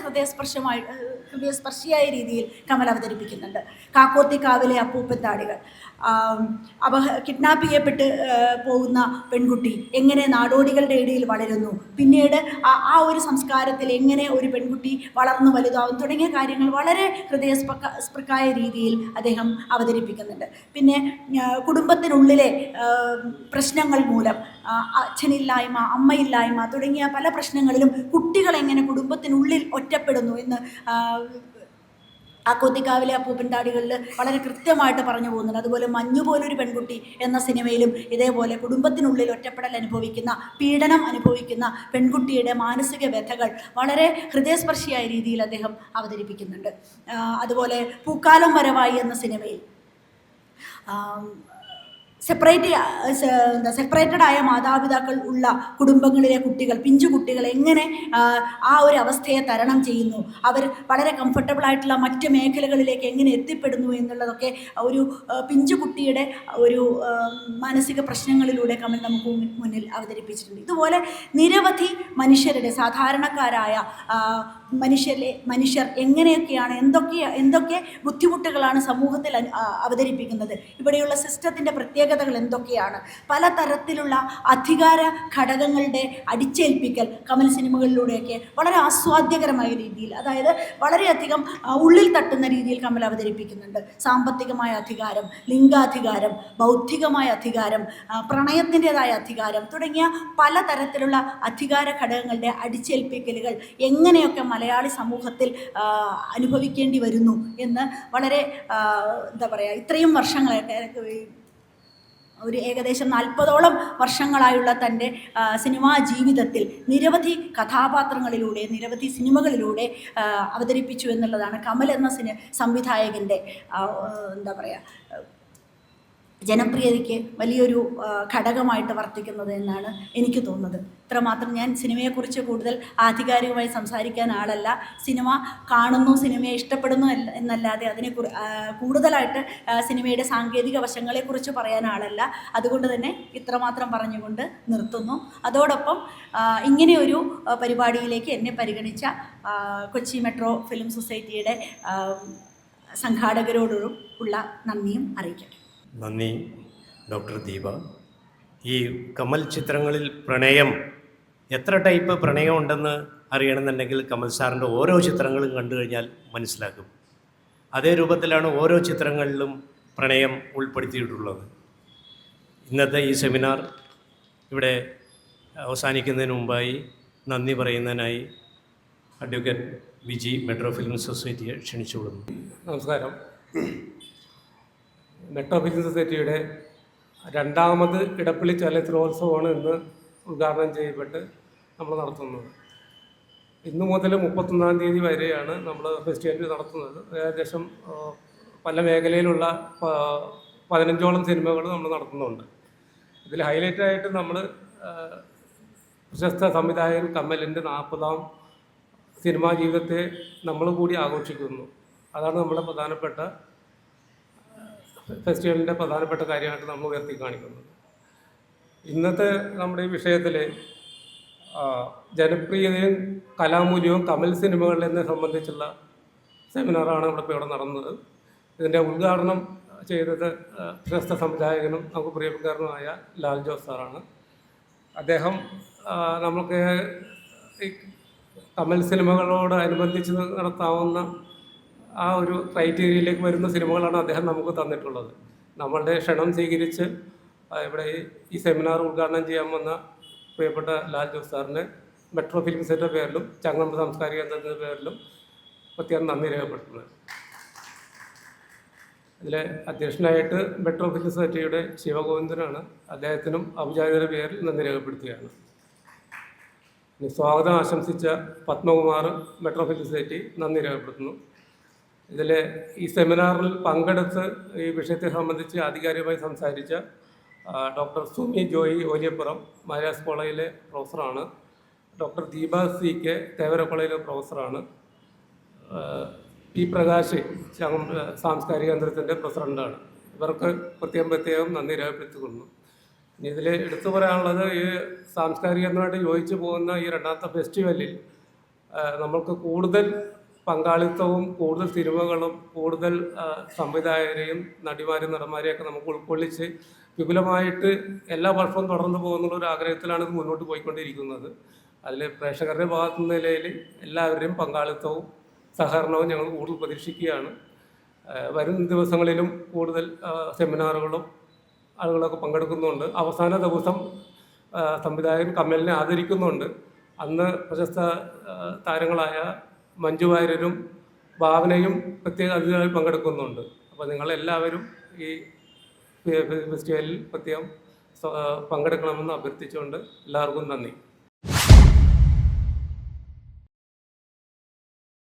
ഹൃദയസ്പർശിയായ രീതിയിൽ കമൽ അവതരിപ്പിക്കുന്നുണ്ട്. കാക്കോത്തിക്കാവിലെ അപ്പൂപ്പത്താടികൾ, കിഡ്നാപ്പ് ചെയ്യപ്പെട്ട് പോകുന്ന പെൺകുട്ടി എങ്ങനെ നാടോടികളുടെ ഇടയിൽ വളരുന്നു, പിന്നീട് ആ ഒരു സംസ്കാരത്തിൽ എങ്ങനെ ഒരു പെൺകുട്ടി വളർന്നു വലുതാവും തുടങ്ങിയ കാര്യങ്ങൾ വളരെ ഹൃദയസ്പൃക്കായ രീതിയിൽ അദ്ദേഹം അവതരിപ്പിക്കുന്നുണ്ട്. പിന്നെ കുടുംബത്തിനുള്ളിലെ പ്രശ്നങ്ങൾ മൂലം അച്ഛനില്ലായ്മ, അമ്മയില്ലായ്മ തുടങ്ങിയ പല പ്രശ്നങ്ങളിലും കുട്ടികൾ എങ്ങനെ കുടുംബത്തിനുള്ളിൽ ഒറ്റപ്പെടുന്നു എന്ന് കാക്കോത്തിക്കാവിലെ അപ്പൂപ്പൻതാടികളിൽ വളരെ കൃത്യമായിട്ട് പറഞ്ഞു പോകുന്നുണ്ട്. അതുപോലെ മഞ്ഞുപോലൊരു പെൺകുട്ടി എന്ന സിനിമയിലും ഇതേപോലെ കുടുംബത്തിനുള്ളിൽ ഒറ്റപ്പെടൽ അനുഭവിക്കുന്ന, പീഡനം അനുഭവിക്കുന്ന പെൺകുട്ടിയുടെ മാനസിക വ്യഥകൾ വളരെ ഹൃദയസ്പർശിയായ രീതിയിൽ അദ്ദേഹം അവതരിപ്പിക്കുന്നുണ്ട്. അതുപോലെ പൂക്കാലം വരവായി എന്ന സിനിമയിൽ സെപ്പറേറ്റഡ് ആയ മാതാപിതാക്കൾ ഉള്ള കുടുംബങ്ങളിലെ കുട്ടികൾ, പിഞ്ചു കുട്ടികൾ എങ്ങനെ ആ ഒരു അവസ്ഥയെ തരണം ചെയ്യുന്നു, അവർ വളരെ കംഫർട്ടബിൾ ആയിട്ടുള്ള മറ്റ് മേഖലകളിലേക്ക് എങ്ങനെ എത്തിപ്പെടുന്നു എന്നുള്ളതൊക്കെ ഒരു പിഞ്ചു കുട്ടിയുടെ ഒരു മാനസിക പ്രശ്നങ്ങളിലൂടെ കമൽ നമുക്ക് മുന്നിൽ അവതരിപ്പിച്ചിട്ടുണ്ട്. ഇതുപോലെ നിരവധി മനുഷ്യരുടെ, സാധാരണക്കാരായ മനുഷ്യർ എങ്ങനെയൊക്കെയാണ്, എന്തൊക്കെ ബുദ്ധിമുട്ടുകളാണ് സമൂഹത്തിൽ അവതരിപ്പിക്കുന്നത്, ഇവിടെയുള്ള സിസ്റ്റത്തിൻ്റെ പ്രത്യേകതകൾ എന്തൊക്കെയാണ്, പലതരത്തിലുള്ള അധികാര ഘടകങ്ങളുടെ അടിച്ചേൽപ്പിക്കൽ കമൽ സിനിമകളിലൂടെയൊക്കെ വളരെ ആസ്വാദ്യകരമായ രീതിയിൽ, അതായത് വളരെയധികം ഉള്ളിൽ തട്ടുന്ന രീതിയിൽ കമൽ അവതരിപ്പിക്കുന്നുണ്ട്. സാമ്പത്തികമായ അധികാരം, ലിംഗാധികാരം, ബൗദ്ധികമായ അധികാരം, പ്രണയത്തിൻ്റെതായ അധികാരം തുടങ്ങിയ പലതരത്തിലുള്ള അധികാര ഘടകങ്ങളുടെ അടിച്ചേൽപ്പിക്കലുകൾ എങ്ങനെയൊക്കെ മലയാളി സമൂഹത്തിൽ അനുഭവിക്കേണ്ടി വരുന്നു എന്ന് വളരെ എന്താ പറയുക, ഇത്രയും വർഷങ്ങളായിട്ട് ഒരു ഏകദേശം 40ഓളം വർഷങ്ങളായുള്ള തൻ്റെ സിനിമാ ജീവിതത്തിൽ നിരവധി കഥാപാത്രങ്ങളിലൂടെ, നിരവധി സിനിമകളിലൂടെ അവതരിപ്പിച്ചു എന്നുള്ളതാണ് കമൽ എന്ന സംവിധായകൻ്റെ എന്താ പറയുക ജനപ്രിയതയ്ക്ക് വലിയൊരു ഘടകമായിട്ട് വർത്തിക്കുന്നത് എന്നാണ് എനിക്ക് തോന്നുന്നത്. ഇത്രമാത്രം. ഞാൻ സിനിമയെക്കുറിച്ച് കൂടുതൽ ആധികാരികമായി സംസാരിക്കാൻ ആളല്ല. സിനിമ കാണുന്നു, സിനിമയെ ഇഷ്ടപ്പെടുന്നു എന്നല്ലാതെ അതിനെ കൂടുതലായിട്ട് സിനിമയുടെ സാങ്കേതിക വശങ്ങളെക്കുറിച്ച് പറയാൻ ആളല്ല. അതുകൊണ്ട് തന്നെ ഇത്രമാത്രം പറഞ്ഞുകൊണ്ട് നിർത്തുന്നു. അതോടൊപ്പം ഇങ്ങനെയൊരു പരിപാടിയിലേക്ക് എന്നെ പരിഗണിച്ച കൊച്ചി മെട്രോ ഫിലിം സൊസൈറ്റിയുടെ സംഘാടകരോടും ഉള്ള നന്ദിയും അറിയിക്കട്ടെ. നന്ദി ഡോക്ടർ ദീപ. ഈ കമൽ ചിത്രങ്ങളിൽ പ്രണയം, എത്ര ടൈപ്പ് പ്രണയം ഉണ്ടെന്ന് അറിയണമെന്നുണ്ടെങ്കിൽ കമൽ സാറിൻ്റെ ഓരോ ചിത്രങ്ങളും കണ്ടു കഴിഞ്ഞാൽ മനസ്സിലാക്കും. അതേ രൂപത്തിലാണ് ഓരോ ചിത്രങ്ങളിലും പ്രണയം ഉൾപ്പെടുത്തിയിട്ടുള്ളത്. ഇന്നത്തെ ഈ സെമിനാർ ഇവിടെ അവസാനിക്കുന്നതിന് മുമ്പായി നന്ദി പറയുന്നതിനായി അഡ്വക്കേറ്റ് വിജി മെട്രോ ഫിലിം സൊസൈറ്റിയെ ക്ഷണിച്ചുകൊള്ളുന്നു. നമസ്കാരം. മെട്രോ ഫിലിം സൊസൈറ്റിയുടെ 2ാമത് ഇടപ്പള്ളി ചലച്ചിത്രോത്സവമാണ് ഇന്ന് ഉദ്ഘാടനം ചെയ്യപ്പെട്ട് നമ്മൾ നടത്തുന്നത്. ഇന്നു മുതൽ 31-ാം തീയതി വരെയാണ് നമ്മൾ ഫെസ്റ്റിവൽ നടത്തുന്നത്. ഏകദേശം പല മേഖലയിലുള്ള 15ഓളം സിനിമകൾ നമ്മൾ നടത്തുന്നുണ്ട്. ഇതിൽ ഹൈലൈറ്റായിട്ട് നമ്മൾ പ്രശസ്ത സംവിധായകൻ കമലിൻ്റെ 40-ാം സിനിമാ ജീവിതത്തെ നമ്മൾ കൂടി ആഘോഷിക്കുന്നു. അതാണ് നമ്മുടെ പ്രധാനപ്പെട്ട ഫെസ്റ്റിവലിൻ്റെ പ്രധാനപ്പെട്ട കാര്യമായിട്ട് നമ്മൾ ഉയർത്തി കാണിക്കുന്നത്. ഇന്നത്തെ നമ്മുടെ ഈ വിഷയത്തിൽ ജനപ്രിയതയും കലാമൂല്യവും കമൽ സിനിമകളിൽ എന്നെ സംബന്ധിച്ചുള്ള സെമിനാറാണ് ഇവിടെ നടന്നത്. ഇതിൻ്റെ ഉദ്ഘാടനം ചെയ്തത് പ്രശസ്ത സംവിധായകനും നമുക്ക് പ്രിയപ്പെട്ടവനുമായ ലാൽ ജോസ് സാറാണ്. അദ്ദേഹം നമുക്ക് ഈ കമൽ സിനിമകളോടനുബന്ധിച്ച് നടത്താവുന്ന ആ ഒരു ക്രൈറ്റീരിയയിലേക്ക് വരുന്ന സിനിമകളാണ് അദ്ദേഹം നമുക്ക് തന്നിട്ടുള്ളത്. നമ്മളുടെ ക്ഷണം സ്വീകരിച്ച് ഇവിടെ ഈ സെമിനാർ ഉദ്ഘാടനം ചെയ്യാൻ വന്ന പ്രിയപ്പെട്ട ലാൽ ജോസ് സാറിന് മെട്രോ ഫിലിംസിൻ്റെ പേരിലും ചങ്ങമ്പ് സാംസ്കാരിക കേന്ദ്രത്തിൻ്റെ പേരിലും പ്രത്യേകം നന്ദി രേഖപ്പെടുത്തുന്നത്. ഇതിലെ അധ്യക്ഷനായിട്ട് മെട്രോ ഫിലിം സൊസൈറ്റിയുടെ ശിവഗോവിന്ദനാണ്. അദ്ദേഹത്തിനും ഔപചാരികരുടെ പേരിൽ നന്ദി രേഖപ്പെടുത്തുകയാണ്. സ്വാഗതം ആശംസിച്ച പത്മകുമാർ മെട്രോ ഫിലിം സൊസൈറ്റി നന്ദി രേഖപ്പെടുത്തുന്നു. ഇതിൽ ഈ സെമിനാറിൽ പങ്കെടുത്ത് ഈ വിഷയത്തെ സംബന്ധിച്ച് ആധികാരികമായി സംസാരിച്ച ഡോക്ടർ സുമി ജോയി ഓലിയപ്പുറം മഹാരാജ് കോളേജിലെ പ്രൊഫസറാണ്. ഡോക്ടർ ദീപ CK തേവര കോളേജിലെ പ്രൊഫസറാണ്. പി പ്രകാശ് സാംസ്കാരിക കേന്ദ്രത്തിൻ്റെ പ്രസിഡൻ്റാണ്. ഇവർക്ക് പ്രത്യേകം നന്ദി രേഖപ്പെടുത്തിക്കൊള്ളുന്നു. ഇനി ഇതിൽ എടുത്തു പറയാനുള്ളത്, ഈ സാംസ്കാരിക കേന്ദ്രമായിട്ട് യോജിച്ചു പോകുന്ന ഈ 2ാമത്തെ ഫെസ്റ്റിവലിൽ നമ്മൾക്ക് കൂടുതൽ പങ്കാളിത്തവും കൂടുതൽ സിനിമകളും കൂടുതൽ സംവിധായകരെയും നടിമാരെയും നടന്മാരെയൊക്കെ നമുക്ക് ഉൾക്കൊള്ളിച്ച് വിപുലമായിട്ട് എല്ലാ വർഷവും തുടർന്ന് പോകുന്നുള്ള ഒരു ആഗ്രഹത്തിലാണ് ഇത് മുന്നോട്ട് പോയിക്കൊണ്ടിരിക്കുന്നത്. അതിൽ പ്രേക്ഷകരുടെ ഭാഗത്തു നിലയിൽ എല്ലാവരുടെയും പങ്കാളിത്തവും സഹകരണവും ഞങ്ങൾ കൂടുതൽ പ്രതീക്ഷിക്കുകയാണ്. വരും ദിവസങ്ങളിലും കൂടുതൽ സെമിനാറുകളും ആളുകളൊക്കെ പങ്കെടുക്കുന്നുണ്ട്. അവസാന ദിവസം സംവിധായകൻ കമലിനെ ആദരിക്കുന്നുണ്ട്. അന്ന് പ്രശസ്ത താരങ്ങളായ മഞ്ജു വാര്യരും ഭാവനയും പ്രത്യേക അതിഥികളായി പങ്കെടുക്കുന്നുണ്ട്. അപ്പോൾ നിങ്ങളെല്ലാവരും ഈ ഫെസ്റ്റിവലിൽ പ്രത്യേകം പങ്കെടുക്കണമെന്ന് അഭ്യർത്ഥിച്ചുകൊണ്ട് എല്ലാവർക്കും നന്ദി.